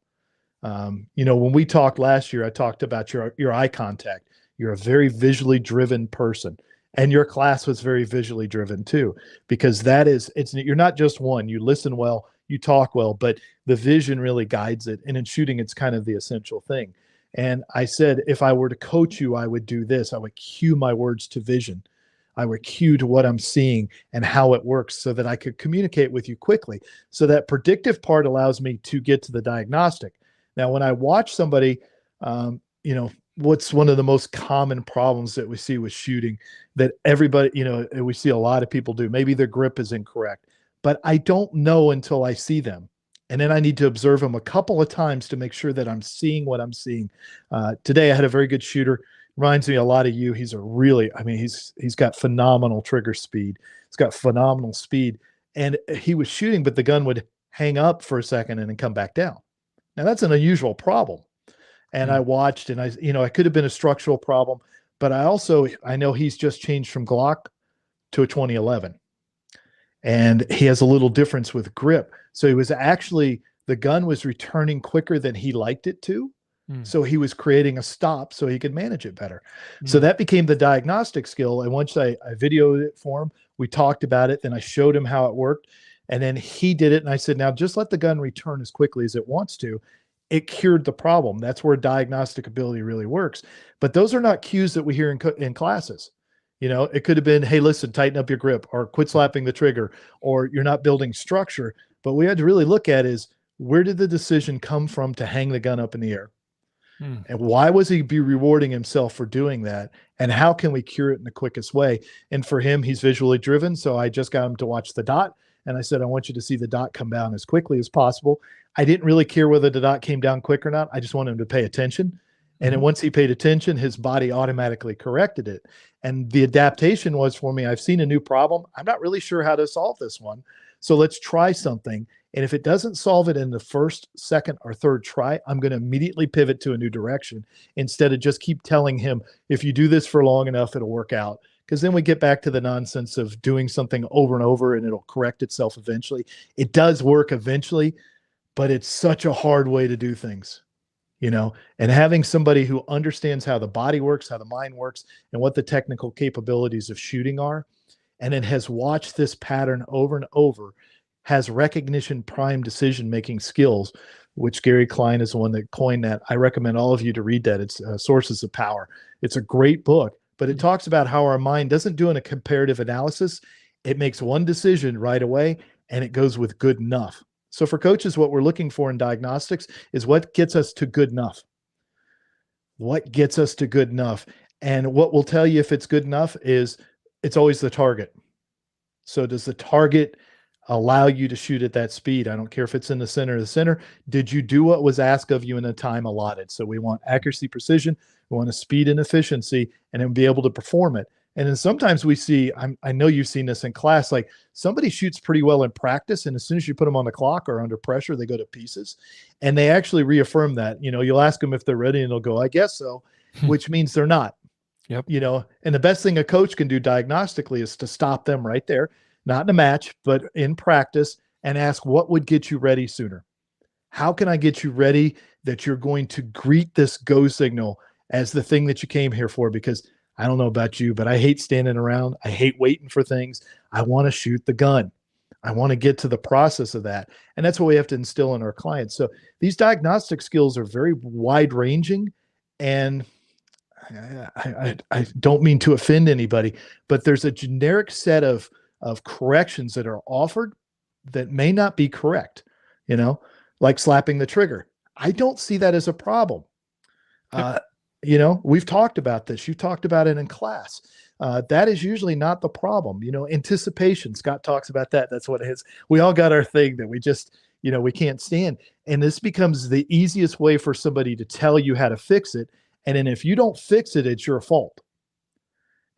When we talked last year, I talked about your eye contact. You're a very visually driven person, and your class was very visually driven too, because you're not just one. You listen well, you talk well, but the vision really guides it. And in shooting, it's kind of the essential thing. And I said, if I were to coach you, I would do this. I would cue my words to vision. I would cue to what I'm seeing and how it works so that I could communicate with you quickly. So that predictive part allows me to get to the diagnostic. Now, when I watch somebody, what's one of the most common problems that we see with shooting that everybody, we see a lot of people do? Maybe their grip is incorrect, but I don't know until I see them. And then I need to observe them a couple of times to make sure that I'm seeing what I'm seeing. Today, I had a very good shooter. Reminds me a lot of you. He's got phenomenal trigger speed. He's got phenomenal speed. And he was shooting, but the gun would hang up for a second and then come back down. Now that's an unusual problem. And I mm, watched, and I could have been a structural problem, but I know he's just changed from Glock to a 2011, and he has a little difference with grip. So the gun was returning quicker than he liked it to. mm, So he was creating a stop so he could manage it better. So mm, that became the diagnostic skill. And once I videoed it for him, we talked about it, then I showed him how it worked. And then he did it. And I said, now just let the gun return as quickly as it wants to. It cured the problem. That's where diagnostic ability really works. But those are not cues that we hear in classes. It could have been, hey, listen, tighten up your grip, or quit slapping the trigger, or you're not building structure. But we had to really look at is, where did the decision come from to hang the gun up in the air? mm, And why was he be rewarding himself for doing that? And how can we cure it in the quickest way? And for him, he's visually driven. So I just got him to watch the dot. And I said, I want you to see the dot come down as quickly as possible. I didn't really care whether the dot came down quick or not. I just wanted him to pay attention. And then mhm, once he paid attention, his body automatically corrected it. And the adaptation was for me, I've seen a new problem. I'm not really sure how to solve this one. So let's try something. And if it doesn't solve it in the first, second, or third try, I'm going to immediately pivot to a new direction instead of just keep telling him, if you do this for long enough, it'll work out. Because then we get back to the nonsense of doing something over and over and it'll correct itself eventually. It does work eventually, but it's such a hard way to do things, and having somebody who understands how the body works, how the mind works, and what the technical capabilities of shooting are, and then has watched this pattern over and over, has recognition prime decision making skills, which Gary Klein is the one that coined that. I recommend all of you to read that. It's Sources of Power. It's a great book, but it talks about how our mind doesn't do a comparative analysis. It makes one decision right away and it goes with good enough. So for coaches, what we're looking for in diagnostics is what gets us to good enough. What gets us to good enough? And what will tell you if it's good enough is it's always the target. So does the target allow you to shoot at that speed? I don't care if it's in the center of the center. Did you do what was asked of you in the time allotted? So we want accuracy, precision. We want a speed and efficiency, and then be able to perform it. And then sometimes we see, I know you've seen this in class, like somebody shoots pretty well in practice, and as soon as you put them on the clock or under pressure, they go to pieces. And they actually reaffirm that. You'll ask them if they're ready, and they'll go, I guess so, which means they're not. Yep. And the best thing a coach can do diagnostically is to stop them right there, not in a match, but in practice, and ask, what would get you ready sooner? How can I get you ready that you're going to greet this go signal as the thing that you came here for? Because I don't know about you, but I hate standing around. I hate waiting for things. I want to shoot the gun. I want to get to the process of that. And that's what we have to instill in our clients. So these diagnostic skills are very wide ranging. And I don't mean to offend anybody, but there's a generic set of corrections that are offered that may not be correct, like slapping the trigger. I don't see that as a problem. We've talked about this. You talked about it in class. That is usually not the problem. Anticipation. Scott talks about that. That's what it is. We all got our thing that we just, we can't stand. And this becomes the easiest way for somebody to tell you how to fix it. And then if you don't fix it, it's your fault.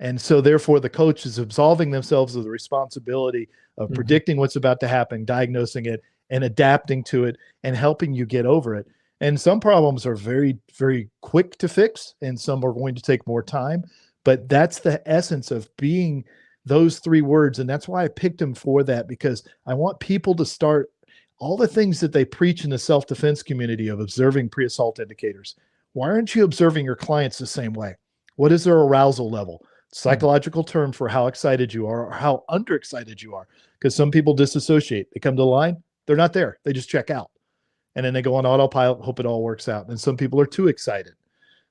And so therefore the coach is absolving themselves of the responsibility of predicting what's about to happen, diagnosing it, and adapting to it and helping you get over it. And some problems are very, very quick to fix, and some are going to take more time. But that's the essence of being those three words. And that's why I picked them for that, because I want people to start all the things that they preach in the self-defense community of observing pre-assault indicators. Why aren't you observing your clients the same way? What is their arousal level? Psychological term for how excited you are or how underexcited you are. Because some people disassociate. They come to the line, they're not there. They just check out. And then they go on autopilot, hope it all works out. And some people are too excited.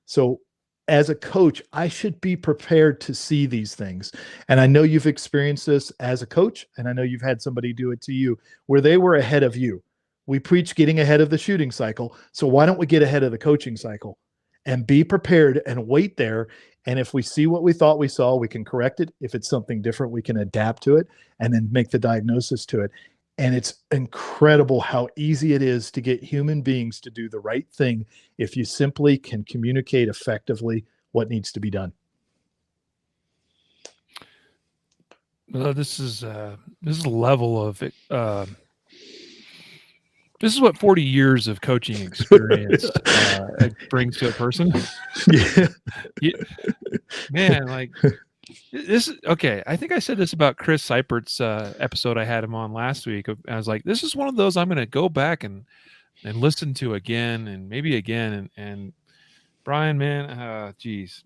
So as a coach, I should be prepared to see these things. And I know you've experienced this as a coach, and I know you've had somebody do it to you where they were ahead of you. We preach getting ahead of the shooting cycle. So why don't we get ahead of the coaching cycle and be prepared and wait there? And if we see what we thought we saw, we can correct it. If it's something different, we can adapt to it and then make the diagnosis to it. And it's incredible how easy it is to get human beings to do the right thing if you simply can communicate effectively what needs to be done. Well, this is a level of this is what 40 years of coaching experience brings to a person. Man, like this is okay. I think I said this about Chris Seipert's episode I had him on last week. I was like, this is one of those I'm going to go back and listen to again and maybe again. And Brian, man, geez.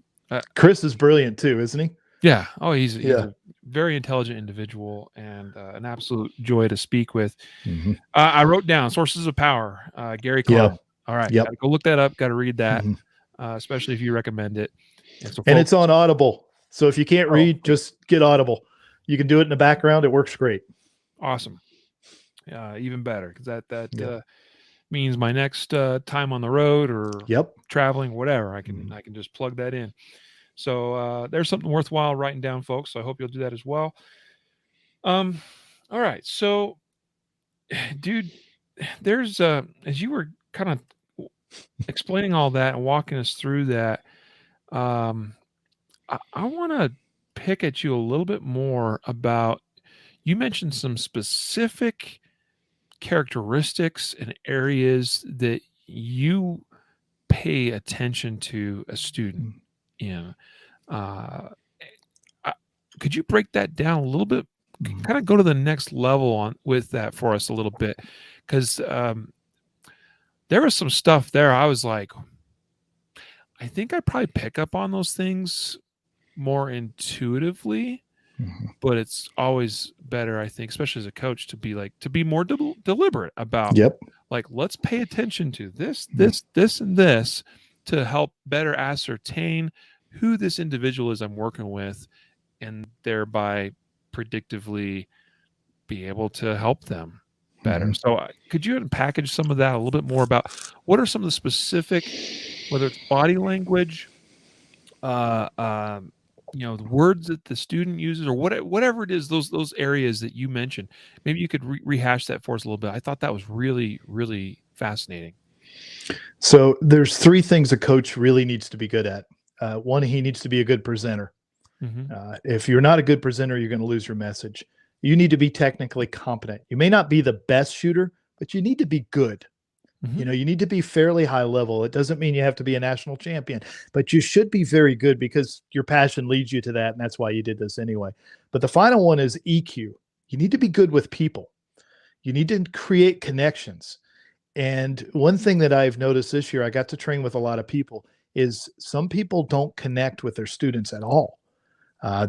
Chris is brilliant too, isn't he? Yeah. Oh, he's a very intelligent individual and an absolute joy to speak with. I wrote down Sources of Power, Gary Klein. Yeah. All right. Got to go look that up. Got to read that, especially if you recommend it. And it's on Audible. So if you can't read, just get Audible. You can do it in the background. It works great. Awesome. Even better, because that means my next time on the road or traveling, whatever, I can just plug that in. So there's something worthwhile writing down, folks. So I hope you'll do that as well. All right. So, dude, there's as you were kind of explaining all that and walking us through that, I want to pick at you a little bit more about. You mentioned some specific characteristics and areas that you pay attention to a student in? Uh, could you break that down a little bit? Kind of go to the next level on with that for us a little bit, because there was some stuff there. I was like, I think I probably pick up on those things more intuitively, but it's always better, I think, especially as a coach, to be more deliberate about, Yep. like, let's pay attention to this, and this to help better ascertain who this individual is I'm working with, and thereby predictively be able to help them better. So could you unpackage some of that a little bit more about what are some of the specific, whether it's body language, the words that the student uses, or whatever it is, those areas that you mentioned. Maybe you could rehash that for us a little bit. I thought that was really, really fascinating. So there's three things a coach really needs to be good at. One, he needs to be a good presenter. If you're not a good presenter, you're going to lose your message. You need to be technically competent. You may not be the best shooter, but you need to be good. You know, you need to be fairly high level. It doesn't mean you have to be a national champion, but you should be very good because your passion leads you to that. And that's why you did this anyway. But the final one is EQ. You need to be good with people. You need to create connections. And one thing that I've noticed this year, I got to train with a lot of people, is some people don't connect with their students at all.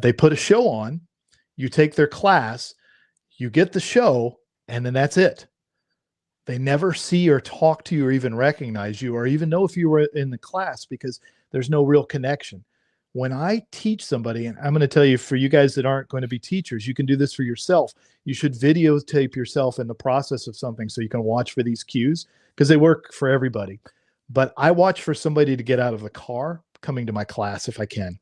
They put a show on, you take their class, you get the show, and then that's it. They never see or talk to you or even recognize you or even know if you were in the class because there's no real connection. When I teach somebody, and I'm going to tell you, for you guys that aren't going to be teachers, you can do this for yourself. You should videotape yourself in the process of something so you can watch for these cues, because they work for everybody. But I watch for somebody to get out of the car coming to my class if I can,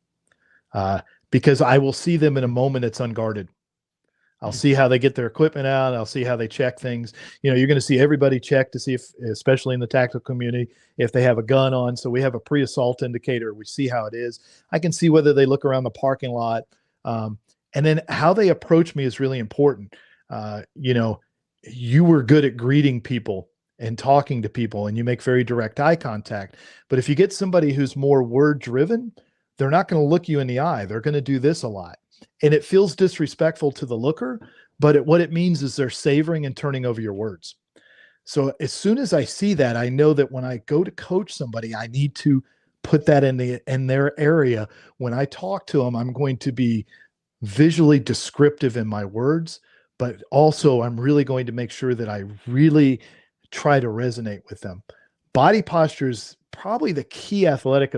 because I will see them in a moment that's unguarded. I'll see how they get their equipment out. I'll see how they check things. You know, you're going to see everybody check to see if, especially in the tactical community, if they have a gun on. So we have a pre-assault indicator. We see how it is. I can see whether they look around the parking lot. And then how they approach me is really important. You know, you were good at greeting people and talking to people, and you make very direct eye contact. But if you get somebody who's more word driven, they're not going to look you in the eye. They're going to do this a lot. And it feels disrespectful to the looker, but what it means is they're savoring and turning over your words. So as soon as I see that, I know that when I go to coach somebody, I need to put that in their area. When I talk to them, I'm going to be visually descriptive in my words, but also I'm really going to make sure that I really try to resonate with them. Body posture is probably the key athletic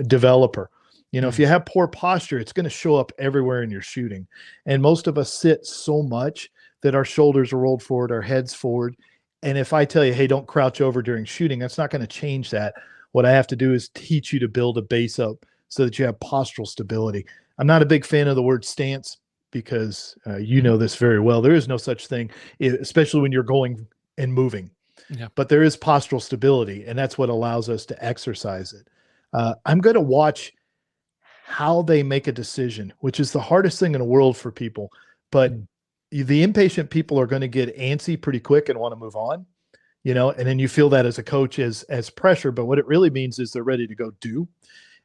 developer. You know, if you have poor posture, it's going to show up everywhere in your shooting. And most of us sit so much that our shoulders are rolled forward, our heads forward. And if I tell you, hey, don't crouch over during shooting, that's not going to change that. What I have to do is teach you to build a base up so that you have postural stability. I'm not a big fan of the word stance because you know this very well. There is no such thing, especially when you're going and moving. Yeah. But there is postural stability, and that's what allows us to exercise it. I'm going to watch how they make a decision, which is the hardest thing in the world for people. But the impatient people are going to get antsy pretty quick and want to move on, you know, and then you feel that as a coach as pressure. But what it really means is they're ready to go do.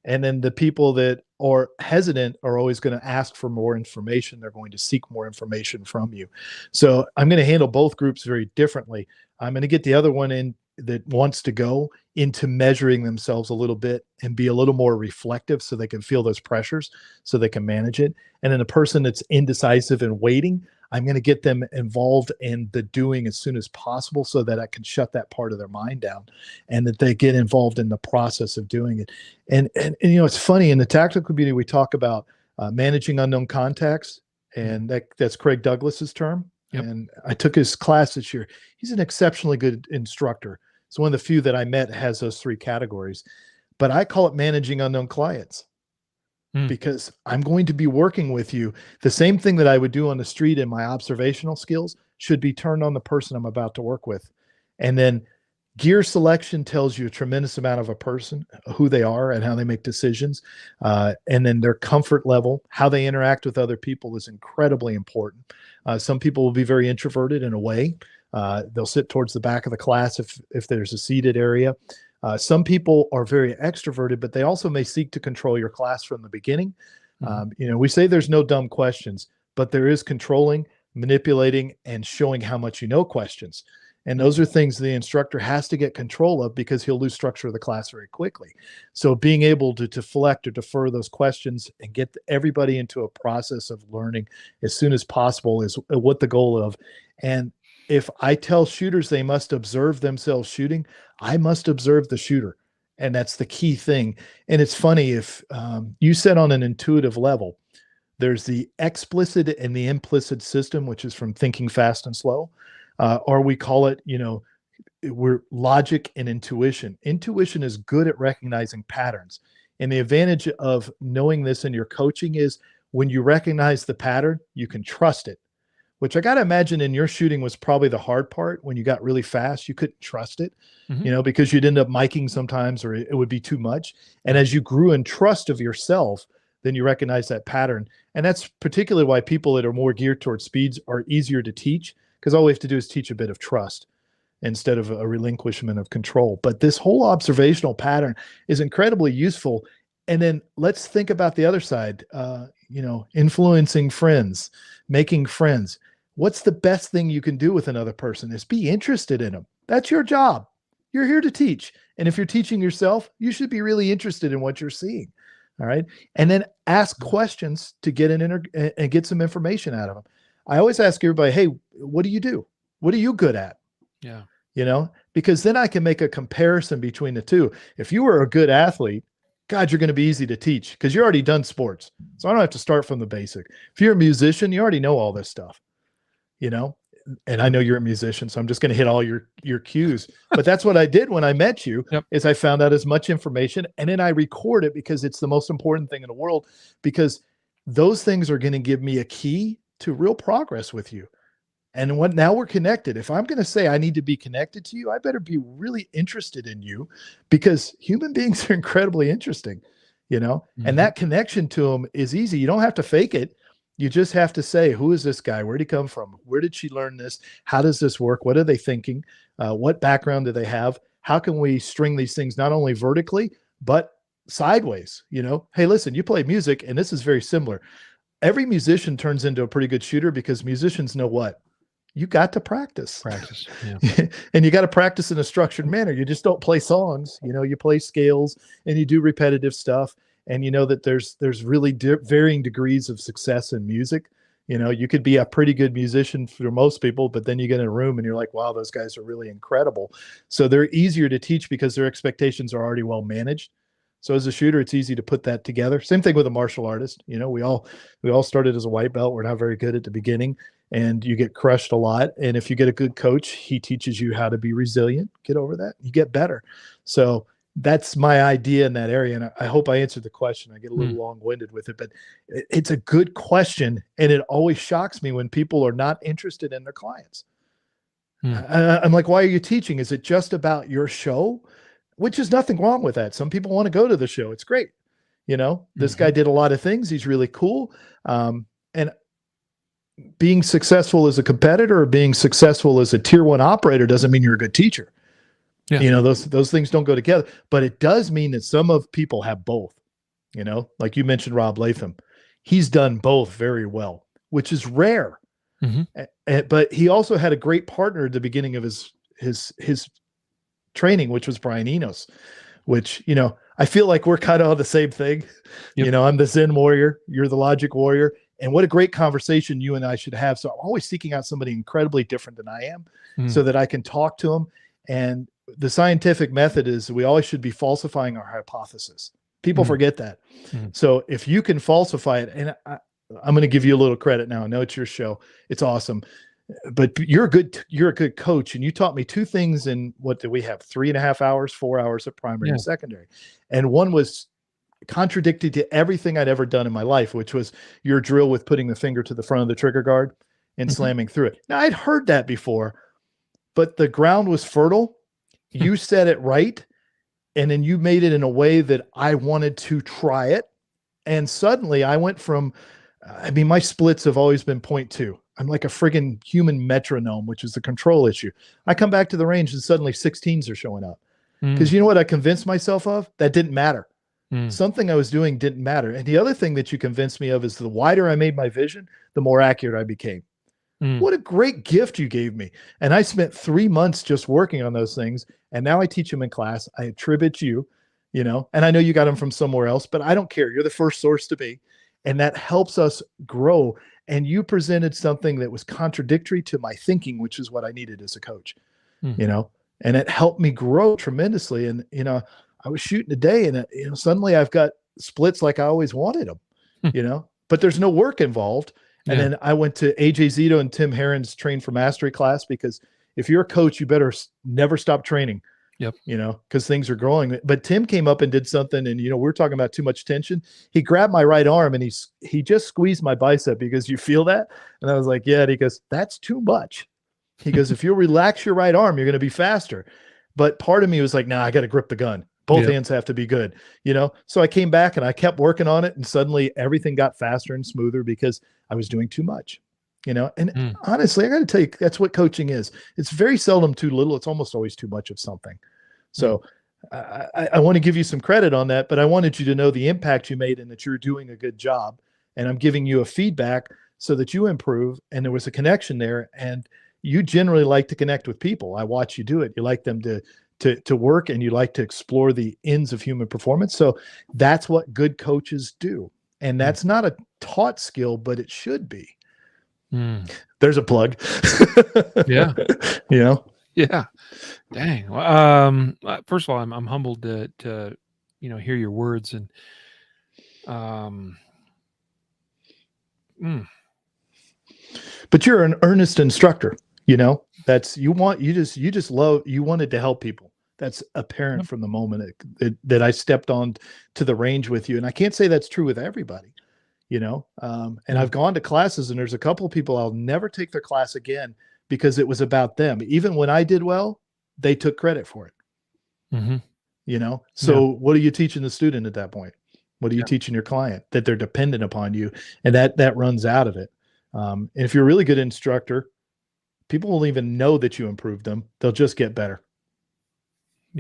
And then the people that are hesitant are always going to ask for more information. They're going to seek more information from you. So I'm going to handle both groups very differently. I'm going to get the other one in that wants to go into measuring themselves a little bit and be a little more reflective so they can feel those pressures so they can manage it. And then the person that's indecisive and waiting, I'm going to get them involved in the doing as soon as possible so that I can shut that part of their mind down and that they get involved in the process of doing it. And you know, it's funny, in the tactical community, we talk about managing unknown contacts, and that's Craig Douglas's term. Yep. And I took his class this year. He's an exceptionally good instructor. It's one of the few that I met has those three categories, but I call it managing unknown clients because I'm going to be working with you. The same thing that I would do on the street in my observational skills should be turned on the person I'm about to work with. And then gear selection tells you a tremendous amount of a person, who they are and how they make decisions. And then their comfort level, how they interact with other people is incredibly important. Some people will be very introverted in a way. They'll sit towards the back of the class if there's a seated area. Some people are very extroverted, but they also may seek to control your class from the beginning. We say there's no dumb questions, but there is controlling, manipulating, and showing how much you know questions. And those are things the instructor has to get control of, because he'll lose structure of the class very quickly. So being able to deflect or defer those questions and get everybody into a process of learning as soon as possible is what the goal of. And if I tell shooters they must observe themselves shooting, I must observe the shooter. And that's the key thing. And it's funny, if you said on an intuitive level, there's the explicit and the implicit system, which is from thinking fast and slow. Or we call it, we're logic and intuition. Intuition is good at recognizing patterns. And the advantage of knowing this in your coaching is when you recognize the pattern, you can trust it, which I got to imagine in your shooting was probably the hard part. When you got really fast, you couldn't trust it, because you'd end up miking sometimes, or it would be too much. And as you grew in trust of yourself, then you recognize that pattern. And that's particularly why people that are more geared towards speeds are easier to teach, because all we have to do is teach a bit of trust instead of a relinquishment of control. But this whole observational pattern is incredibly useful. And then let's think about the other side, influencing friends, making friends. What's the best thing you can do with another person is be interested in them. That's your job. You're here to teach. And if you're teaching yourself, you should be really interested in what you're seeing. All right. And then ask questions to get and get some information out of them. I always ask everybody, hey, what do you do? What are you good at? Yeah. Because then I can make a comparison between the two. If you were a good athlete, God, you're going to be easy to teach because you're already done sports. So I don't have to start from the basic. If you're a musician, you already know all this stuff, and I know you're a musician, so I'm just going to hit all your cues. But that's what I did when I met you. Yep. Is I found out as much information, and then I record it because it's the most important thing in the world, because those things are going to give me a key to real progress with you. And now we're connected. If I'm going to say I need to be connected to you, I better be really interested in you, because human beings are incredibly interesting, and that connection to them is easy. You don't have to fake it. You just have to say, who is this guy? Where'd he come from? Where did she learn this? How does this work? What are they thinking? What background do they have? How can we string these things not only vertically, but sideways? Hey, listen, you play music, and this is very similar. Every musician turns into a pretty good shooter because musicians know what? You got to practice. Yeah. And you got to practice in a structured manner. You just don't play songs. You play scales and you do repetitive stuff. And you know that there's really varying degrees of success in music. You could be a pretty good musician for most people, but then you get in a room and you're like, wow, those guys are really incredible. So they're easier to teach because their expectations are already well managed. So as a shooter, it's easy to put that together. Same thing with a martial artist. We all started as a white belt. We're not very good at the beginning, and you get crushed a lot. And if you get a good coach, he teaches you how to be resilient, get over that, you get better. So that's my idea in that area. And I hope I answered the question. I get a little long-winded with it, but it's a good question. And it always shocks me when people are not interested in their clients. I'm like, why are you teaching? Is it just about your show? Which is nothing wrong with that. Some people want to go to the show. It's great. This guy did a lot of things. He's really cool. And being successful as a competitor or being successful as a tier 1 operator doesn't mean you're a good teacher. Yeah. Those things don't go together, but it does mean that some of people have both, like you mentioned, Rob Latham, he's done both very well, which is rare. But he also had a great partner at the beginning of his training, which was Brian Enos, which, I feel like we're kind of on the same thing. Yep. I'm the Zen warrior. You're the logic warrior. And what a great conversation you and I should have. So I'm always seeking out somebody incredibly different than I am so that I can talk to them. And the scientific method is we always should be falsifying our hypothesis. People forget that. So if you can falsify it, and I'm going to give you a little credit now. I know it's your show. It's awesome. But you're a good coach, and you taught me two things in what did we have? 3.5 hours, 4 hours of primary and secondary. And one was contradicted to everything I'd ever done in my life, which was your drill with putting the finger to the front of the trigger guard and slamming through it. Now I'd heard that before, but the ground was fertile. You said it right. And then you made it in a way that I wanted to try it. And suddenly I went from, my splits have always been 0.2. I'm like a friggin' human metronome, which is the control issue. I come back to the range and suddenly 16s are showing up. Because you know what I convinced myself of? That didn't matter. Something I was doing didn't matter. And the other thing that you convinced me of is the wider I made my vision, the more accurate I became. What a great gift you gave me. And I spent 3 months just working on those things. And now I teach them in class. I attribute you, you know, and I know you got them from somewhere else, but I don't care. You're the first source to be. And that helps us grow. And you presented something that was contradictory to my thinking, which is what I needed as a coach, you know, and it helped me grow tremendously. And, you know, I was shooting today and, you know, suddenly I've got splits like I always wanted them, you know, but there's no work involved. And then I went to AJ Zito and Tim Herron's Train for Mastery class, because if you're a coach, you better never stop training. Yep. You know, because things are growing. But Tim came up and did something, and you know, we're talking about too much tension. He grabbed my right arm and he just squeezed my bicep. Because you feel that? And I was like, yeah. And he goes, that's too much. He goes, if you relax your right arm, you're going to be faster. But part of me was like, nah, I got to grip the gun. Both hands have to be good, you know? So I came back and I kept working on it, and suddenly everything got faster and smoother because I was doing too much, you know? And honestly, I got to tell you, that's what coaching is. It's very seldom too little. It's almost always too much of something. So I want to give you some credit on that, but I wanted you to know the impact you made and that you're doing a good job. And I'm giving you a feedback so that you improve. And there was a connection there. And you generally like to connect with people. I watch you do it. You like them to work, and you like to explore the ends of human performance. So that's what good coaches do. And that's not a taught skill, but it should be. There's a plug. Yeah. You know? Yeah. Dang. Well, first of all, I'm humbled to, you know, hear your words, and, but you're an earnest instructor, you know, that's, you just love, you wanted to help people. That's apparent from the moment that I stepped on to the range with you. And I can't say that's true with everybody, you know? And I've gone to classes, and there's a couple of people, I'll never take their class again because it was about them. Even when I did well, they took credit for it. You know? So what are you teaching the student at that point? What are you teaching your client? That they're dependent upon you, and that runs out of it. And if you're a really good instructor, people won't even know that you improved them. They'll just get better.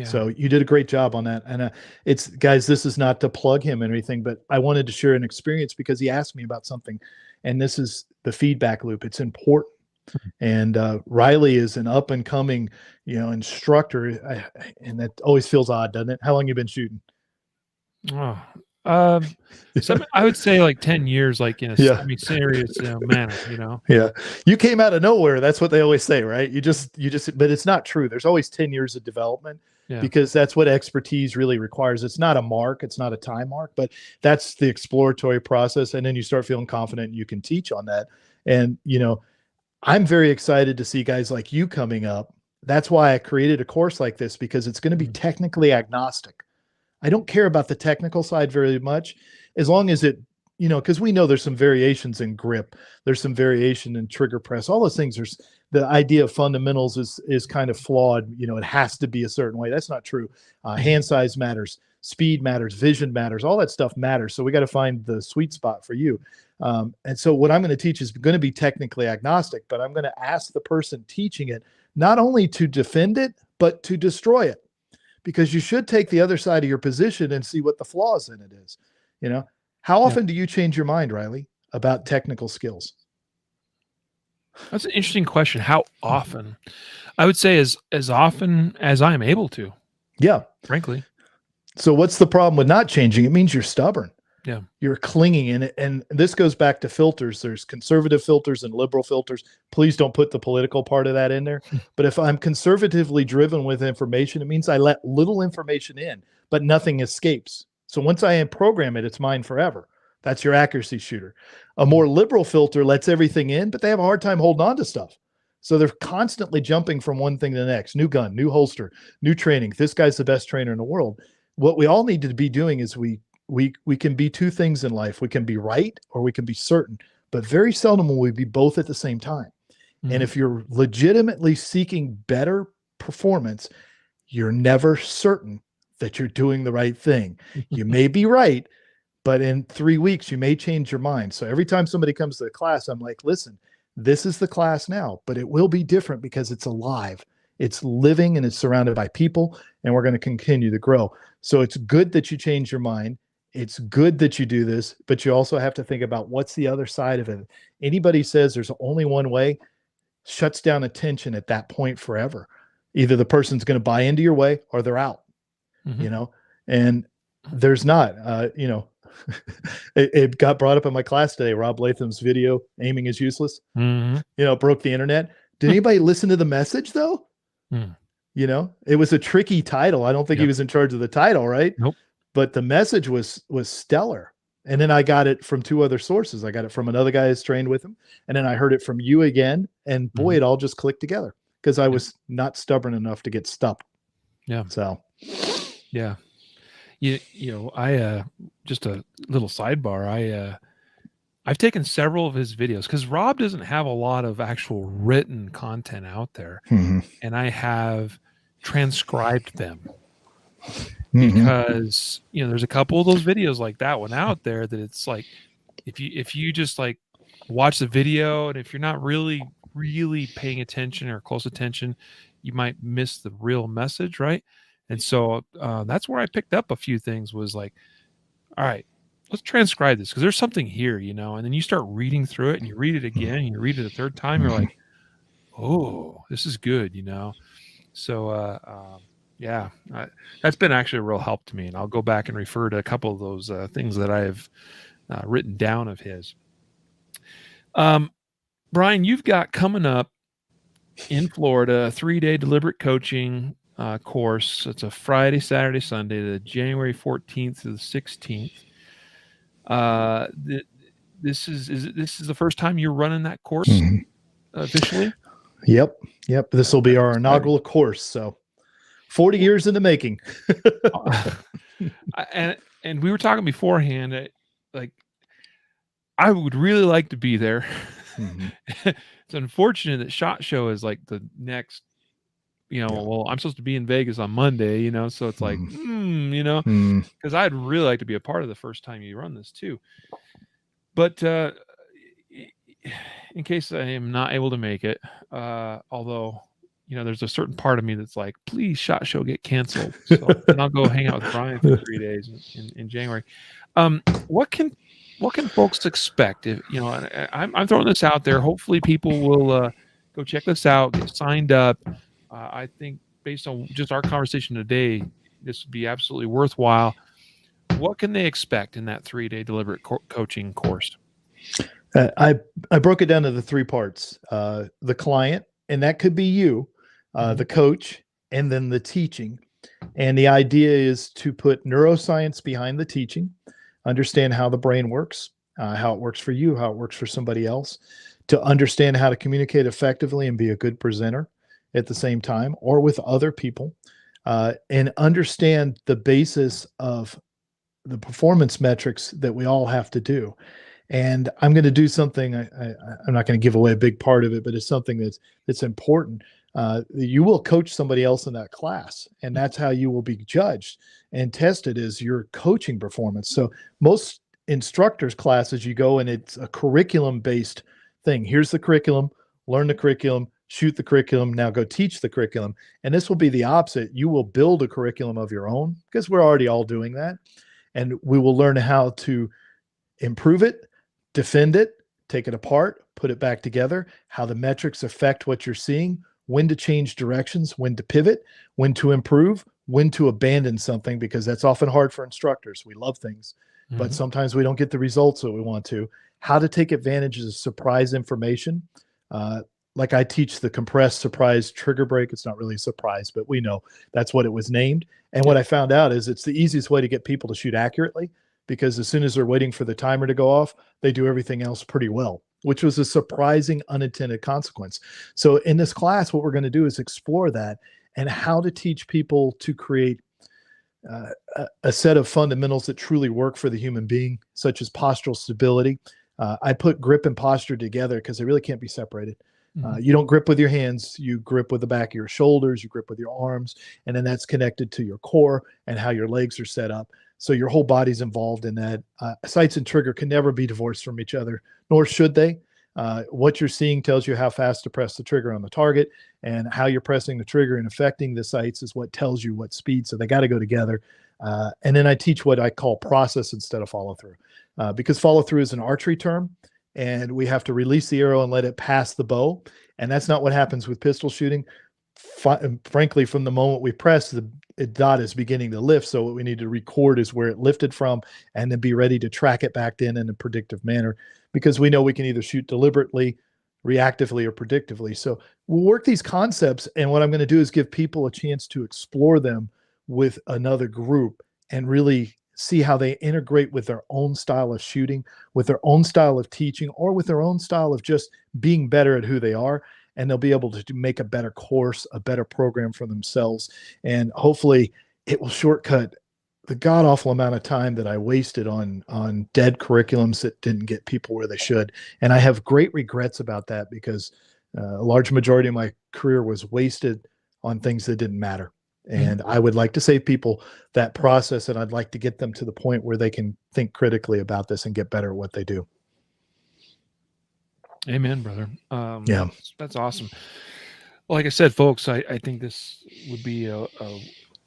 So you did a great job on that. And it's, guys, this is not to plug him or anything, but I wanted to share an experience because he asked me about something, and this is the feedback loop. It's important. And Riley is an up and coming, you know, instructor. And that always feels odd, doesn't it? How long you been shooting? So I would say like 10 years, like in a semi-serious manner, you know? Yeah. You came out of nowhere. That's what they always say, right? You just, but it's not true. There's always 10 years of development because that's what expertise really requires. It's not a mark. It's not a time mark, but that's the exploratory process. And then you start feeling confident and you can teach on that. And, you know, I'm very excited to see guys like you coming up. That's why I created a course like this, because it's going to be technically agnostic. I don't care about the technical side very much, as long as it, you know, because we know there's some variations in grip. There's some variation in trigger press, all those things. There's the idea of fundamentals is kind of flawed. You know, it has to be a certain way. That's not true. Hand size matters, speed matters, vision matters, all that stuff matters. So we got to find the sweet spot for you. And so what I'm going to teach is going to be technically agnostic, but I'm going to ask the person teaching it not only to defend it, but to destroy it. Because you should take the other side of your position and see what the flaws in it is. You know, how often do you change your mind, Riley, about technical skills? That's an interesting question. How often? I would say as often as I'm able to. Yeah. Frankly. So what's the problem with not changing? It means you're stubborn. Yeah. You're clinging in it. And this goes back to filters. There's conservative filters and liberal filters. Please don't put the political part of that in there. But if I'm conservatively driven with information, it means I let little information in, but nothing escapes. So once I program it, it's mine forever. That's your accuracy shooter. A more liberal filter lets everything in, but they have a hard time holding on to stuff. So they're constantly jumping from one thing to the next. New gun, new holster, new training. This guy's the best trainer in the world. What we all need to be doing is we can be two things in life. We can be right or we can be certain, but very seldom will we be both at the same time. And if you're legitimately seeking better performance, you're never certain that you're doing the right thing. You may be right, but in 3 weeks, you may change your mind. So every time somebody comes to the class, I'm like, listen, This is the class now, but it will be different because it's alive. It's living and it's surrounded by people, and we're going to continue to grow. So it's good that you change your mind. It's good that you do this, but you also have to think about what's the other side of it. Anybody says there's only one way shuts down attention at that point forever. Either the person's going to buy into your way or they're out, Mhm. and there's not, it got brought up in my class today. Rob Latham's video, Aiming is Useless, Mhm. broke the internet. Did anybody listen to the message though? Mm. It was a tricky title. I don't think he Yep. was in charge of the title, right? Nope. But the message was stellar. And then I got it from two other sources. I got it from another guy who's trained with him, and then I heard it from you again. And boy, Mhm. it all just clicked together because I Yep. was not stubborn enough to get stuck. Yeah. So, Yeah. I just a little sidebar. I've taken several of his videos because Rob doesn't have a lot of actual written content out there, and I have transcribed them because there's a couple of those videos like that one out there that it's like if you just like watch the video, and if you're not really paying attention or close attention, you might miss the real message, right? And so that's where I picked up a few things. Was like, all right, let's transcribe this because there's something here, and then you start reading through it, and you read it again, and you read it a third time, you're like, oh, this is good. So yeah, that's been actually a real help to me, and I'll go back and refer to a couple of those things that I have written down of his. Brian, you've got coming up in Florida a 3-day deliberate coaching course. It's a Friday, Saturday, Sunday, the January 14th to the 16th. This is the first time you're running that course officially? Yep. This will be our inaugural course. So 40 years in the making. and we were talking beforehand, like I would really like to be there. It's unfortunate that SHOT Show is like the next, well, I'm supposed to be in Vegas on Monday, so it's like, because I'd really like to be a part of the first time you run this too. But in case I am not able to make it, although, there's a certain part of me that's like, please, SHOT Show get canceled. So and I'll go hang out with Brian for 3 days in January. What can folks expect? If I'm throwing this out there. Hopefully, people will go check this out, get signed up. I think based on just our conversation today, this would be absolutely worthwhile. What can they expect in that 3-day deliberate coaching course? I broke it down to the 3 parts: the client, and that could be you, the coach, and then the teaching. And the idea is to put neuroscience behind the teaching, understand how the brain works, how it works for you, how it works for somebody else, to understand how to communicate effectively and be a good presenter at the same time or with other people, and understand the basis of the performance metrics that we all have to do. And I'm going to do something. I'm not going to give away a big part of it, but it's something that's important. You will coach somebody else in that class, and that's how you will be judged and tested as your coaching performance. So most instructors classes, you go and it's a curriculum based thing. Here's the curriculum, learn the curriculum, shoot the curriculum, now go teach the curriculum. And this will be the opposite. You will build a curriculum of your own because we're already all doing that. And we will learn how to improve it, defend it, take it apart, put it back together, how the metrics affect what you're seeing, when to change directions, when to pivot, when to improve, when to abandon something, because that's often hard for instructors. We love things, but sometimes we don't get the results that we want to. How to take advantage of surprise information. Like I teach the compressed surprise trigger break. It's not really a surprise, but we know that's what it was named. And what I found out is it's the easiest way to get people to shoot accurately, because as soon as they're waiting for the timer to go off, they do everything else pretty well, which was a surprising unintended consequence. So in this class, what we're going to do is explore that and how to teach people to create a set of fundamentals that truly work for the human being, such as postural stability. I put grip and posture together because they really can't be separated. You don't grip with your hands, you grip with the back of your shoulders, you grip with your arms, and then that's connected to your core and how your legs are set up. So your whole body's involved in that. Sights and trigger can never be divorced from each other, nor should they. What you're seeing tells you how fast to press the trigger on the target, and how you're pressing the trigger and affecting the sights is what tells you what speed. So they got to go together. And then I teach what I call process instead of follow through, because follow through is an archery term, and we have to release the arrow and let it pass the bow. And that's not what happens with pistol shooting. Frankly, from the moment we press, the dot is beginning to lift. So what we need to record is where it lifted from, and then be ready to track it back in a predictive manner, because we know we can either shoot deliberately, reactively, or predictively. So we'll work these concepts. And what I'm going to do is give people a chance to explore them with another group and really see how they integrate with their own style of shooting, with their own style of teaching, or with their own style of just being better at who they are. And they'll be able to make a better course, a better program for themselves. And hopefully it will shortcut the god awful amount of time that I wasted on dead curriculums that didn't get people where they should. And I have great regrets about that, because a large majority of my career was wasted on things that didn't matter. And I would like to save people that process, and I'd like to get them to the point where they can think critically about this and get better at what they do. Amen, brother. Yeah. That's awesome. Well, like I said, folks, I think this would be a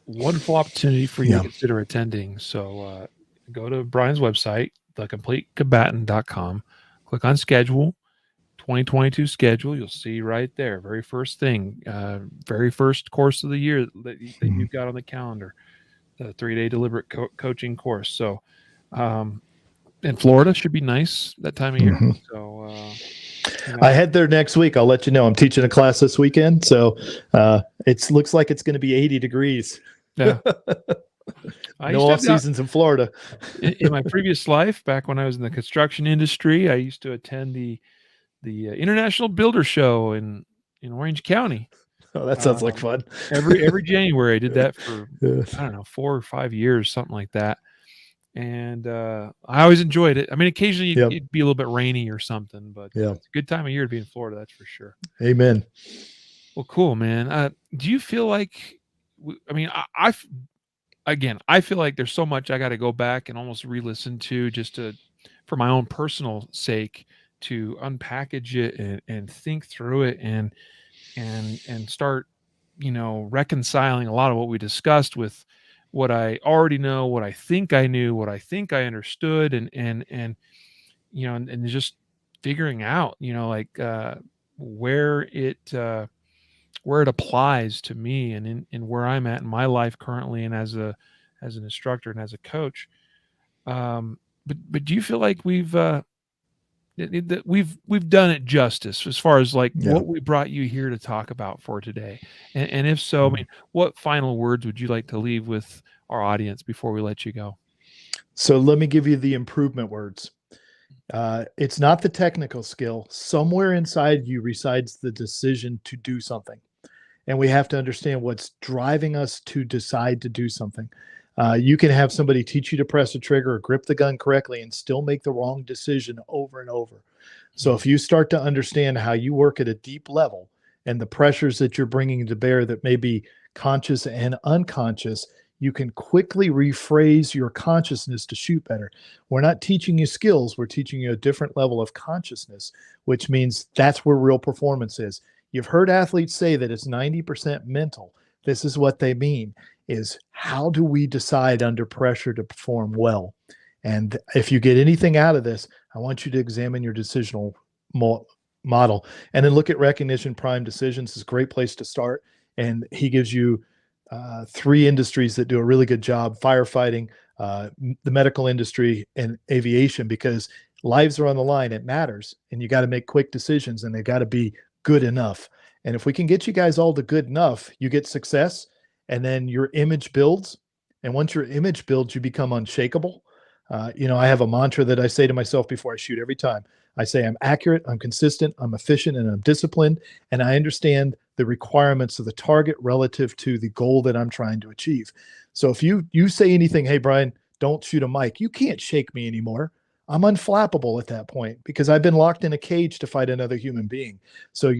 wonderful opportunity for you to consider attending. So go to Brian's website, thecompletecombatant.com, click on schedule, 2022 schedule. You'll see right there, very first thing, very first course of the year that you've got on the calendar, the 3-day deliberate coaching course. So in Florida should be nice that time of year. So I head there next week. I'll let you know. I'm teaching a class this weekend, so it looks like it's going to be 80 degrees. Yeah. No off seasons in Florida. In my previous life, back when I was in the construction industry, I used to attend the International Builder Show in Orange County. Oh, that sounds like fun. Every January, I did that for I don't know, 4 or 5 years, something like that. And I always enjoyed it. I mean, occasionally it'd be a little bit rainy or something, but it's a good time of year to be in Florida, that's for sure. Amen. Well, cool, man. Do you feel like, I mean, I feel like there's so much I got to go back and almost re-listen to, just for my own personal sake, to unpackage it and think through it and start, reconciling a lot of what we discussed with what I already know, what I think I knew, what I think I understood, and just figuring out, where it applies to me and in where I'm at in my life currently, and as an instructor and as a coach. But do you feel like we've done it justice as far as what we brought you here to talk about for today? And if so, I mean, what final words would you like to leave with our audience before we let you go? So let me give you the improvement words. It's not the technical skill. Somewhere inside you resides the decision to do something. And we have to understand what's driving us to decide to do something. You can have somebody teach you to press a trigger or grip the gun correctly and still make the wrong decision over and over. So if you start to understand how you work at a deep level and the pressures that you're bringing to bear that may be conscious and unconscious, you can quickly rephrase your consciousness to shoot better. We're not teaching you skills. We're teaching you a different level of consciousness, which means that's where real performance is. You've heard athletes say that it's 90% mental. This is what they mean, is how do we decide under pressure to perform well? And if you get anything out of this, I want you to examine your decisional model and then look at recognition prime decisions. Is a great place to start. And he gives you 3 industries that do a really good job: firefighting, the medical industry, and aviation, because lives are on the line. It matters. And you got to make quick decisions, and they got to be good enough. And if we can get you guys all to good enough, you get success, and then your image builds. And once your image builds, you become unshakable. I have a mantra that I say to myself before I shoot every time. I say, I'm accurate, I'm consistent, I'm efficient, and I'm disciplined. And I understand the requirements of the target relative to the goal that I'm trying to achieve. So if you say anything, hey, Brian, don't shoot a mic, you can't shake me anymore. I'm unflappable at that point because I've been locked in a cage to fight another human being. So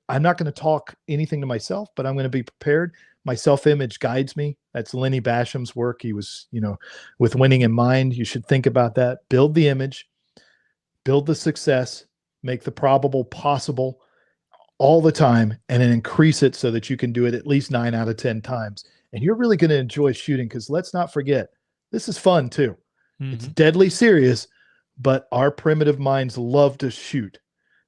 I'm not going to talk anything to myself, but I'm going to be prepared. My self-image guides me. That's Lenny Basham's work. He was, with winning in mind. You should think about that. Build the image, build the success, make the probable possible all the time, and then increase it so that you can do it at least 9 out of 10 times. And you're really going to enjoy shooting, because let's not forget, this is fun too. It's Mm-hmm. deadly serious, but our primitive minds love to shoot.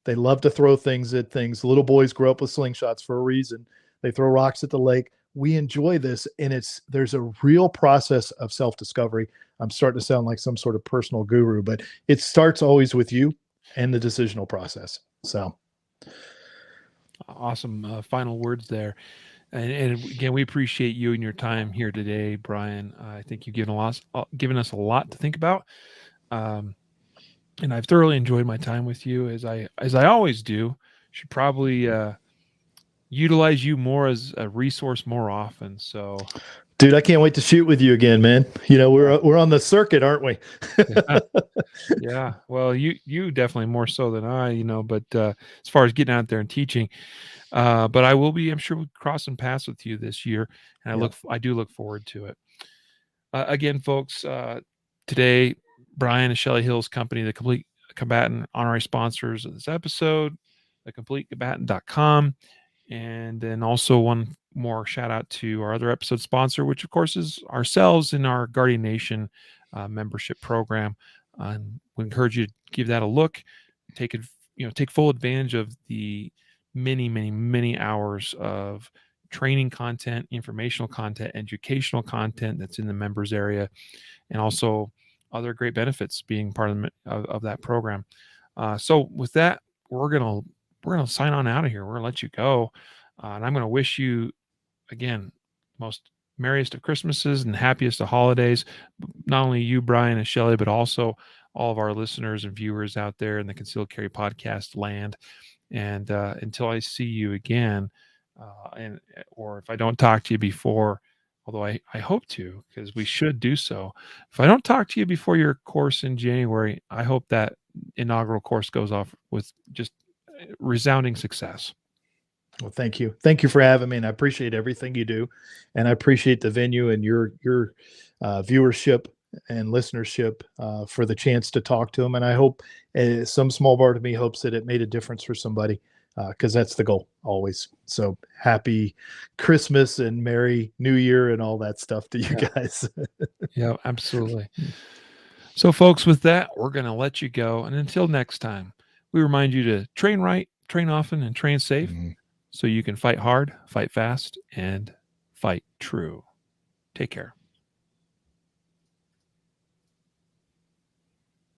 They love to throw things at things. Little boys grow up with slingshots for a reason. They throw rocks at the lake. We enjoy this, and there's a real process of self-discovery. I'm starting to sound like some sort of personal guru, but it starts always with you and the decisional process. So Awesome final words there. And again, we appreciate you and your time here today, Brian. I think you've given us a lot to think about. Um, and I've thoroughly enjoyed my time with you, as I always do. Should probably utilize you more as a resource more often. So, dude, I can't wait to shoot with you again, man. You know, we're on the circuit, aren't we? yeah, yeah. Well, you definitely more so than I, But as far as getting out there and teaching, but I will be. I'm sure we'll cross and paths with you this year, and Yep. I do look forward to it. Again, folks, today, Brian and Shelley Hill's company, the Complete Combatant, honorary sponsors of this episode, thecompletecombatant.com. And then also one more shout out to our other episode sponsor, which of course is ourselves in our Guardian Nation membership program. We encourage you to give that a look. Take it, take full advantage of the many, many, many hours of training content, informational content, educational content that's in the members area, and also other great benefits being part of that program. So with that, we're gonna sign on out of here. We're gonna let you go, and I'm gonna wish you again most merriest of Christmases and happiest of holidays. Not only you, Brian and Shelley, but also all of our listeners and viewers out there in the Concealed Carry podcast land. And until I see you again, or if I don't talk to you before, although I hope to, because we should do so. If I don't talk to you before your course in January, I hope that inaugural course goes off with just resounding success. Well, thank you. Thank you for having me. And I appreciate everything you do. And I appreciate the venue and your viewership and listenership for the chance to talk to them. And I hope some small part of me hopes that it made a difference for somebody, because that's the goal always. So happy Christmas and Merry New Year and all that stuff to you guys. Yeah, absolutely. So, folks, with that, we're going to let you go. And until next time, we remind you to train right, train often, and train safe so you can fight hard, fight fast, and fight true. Take care.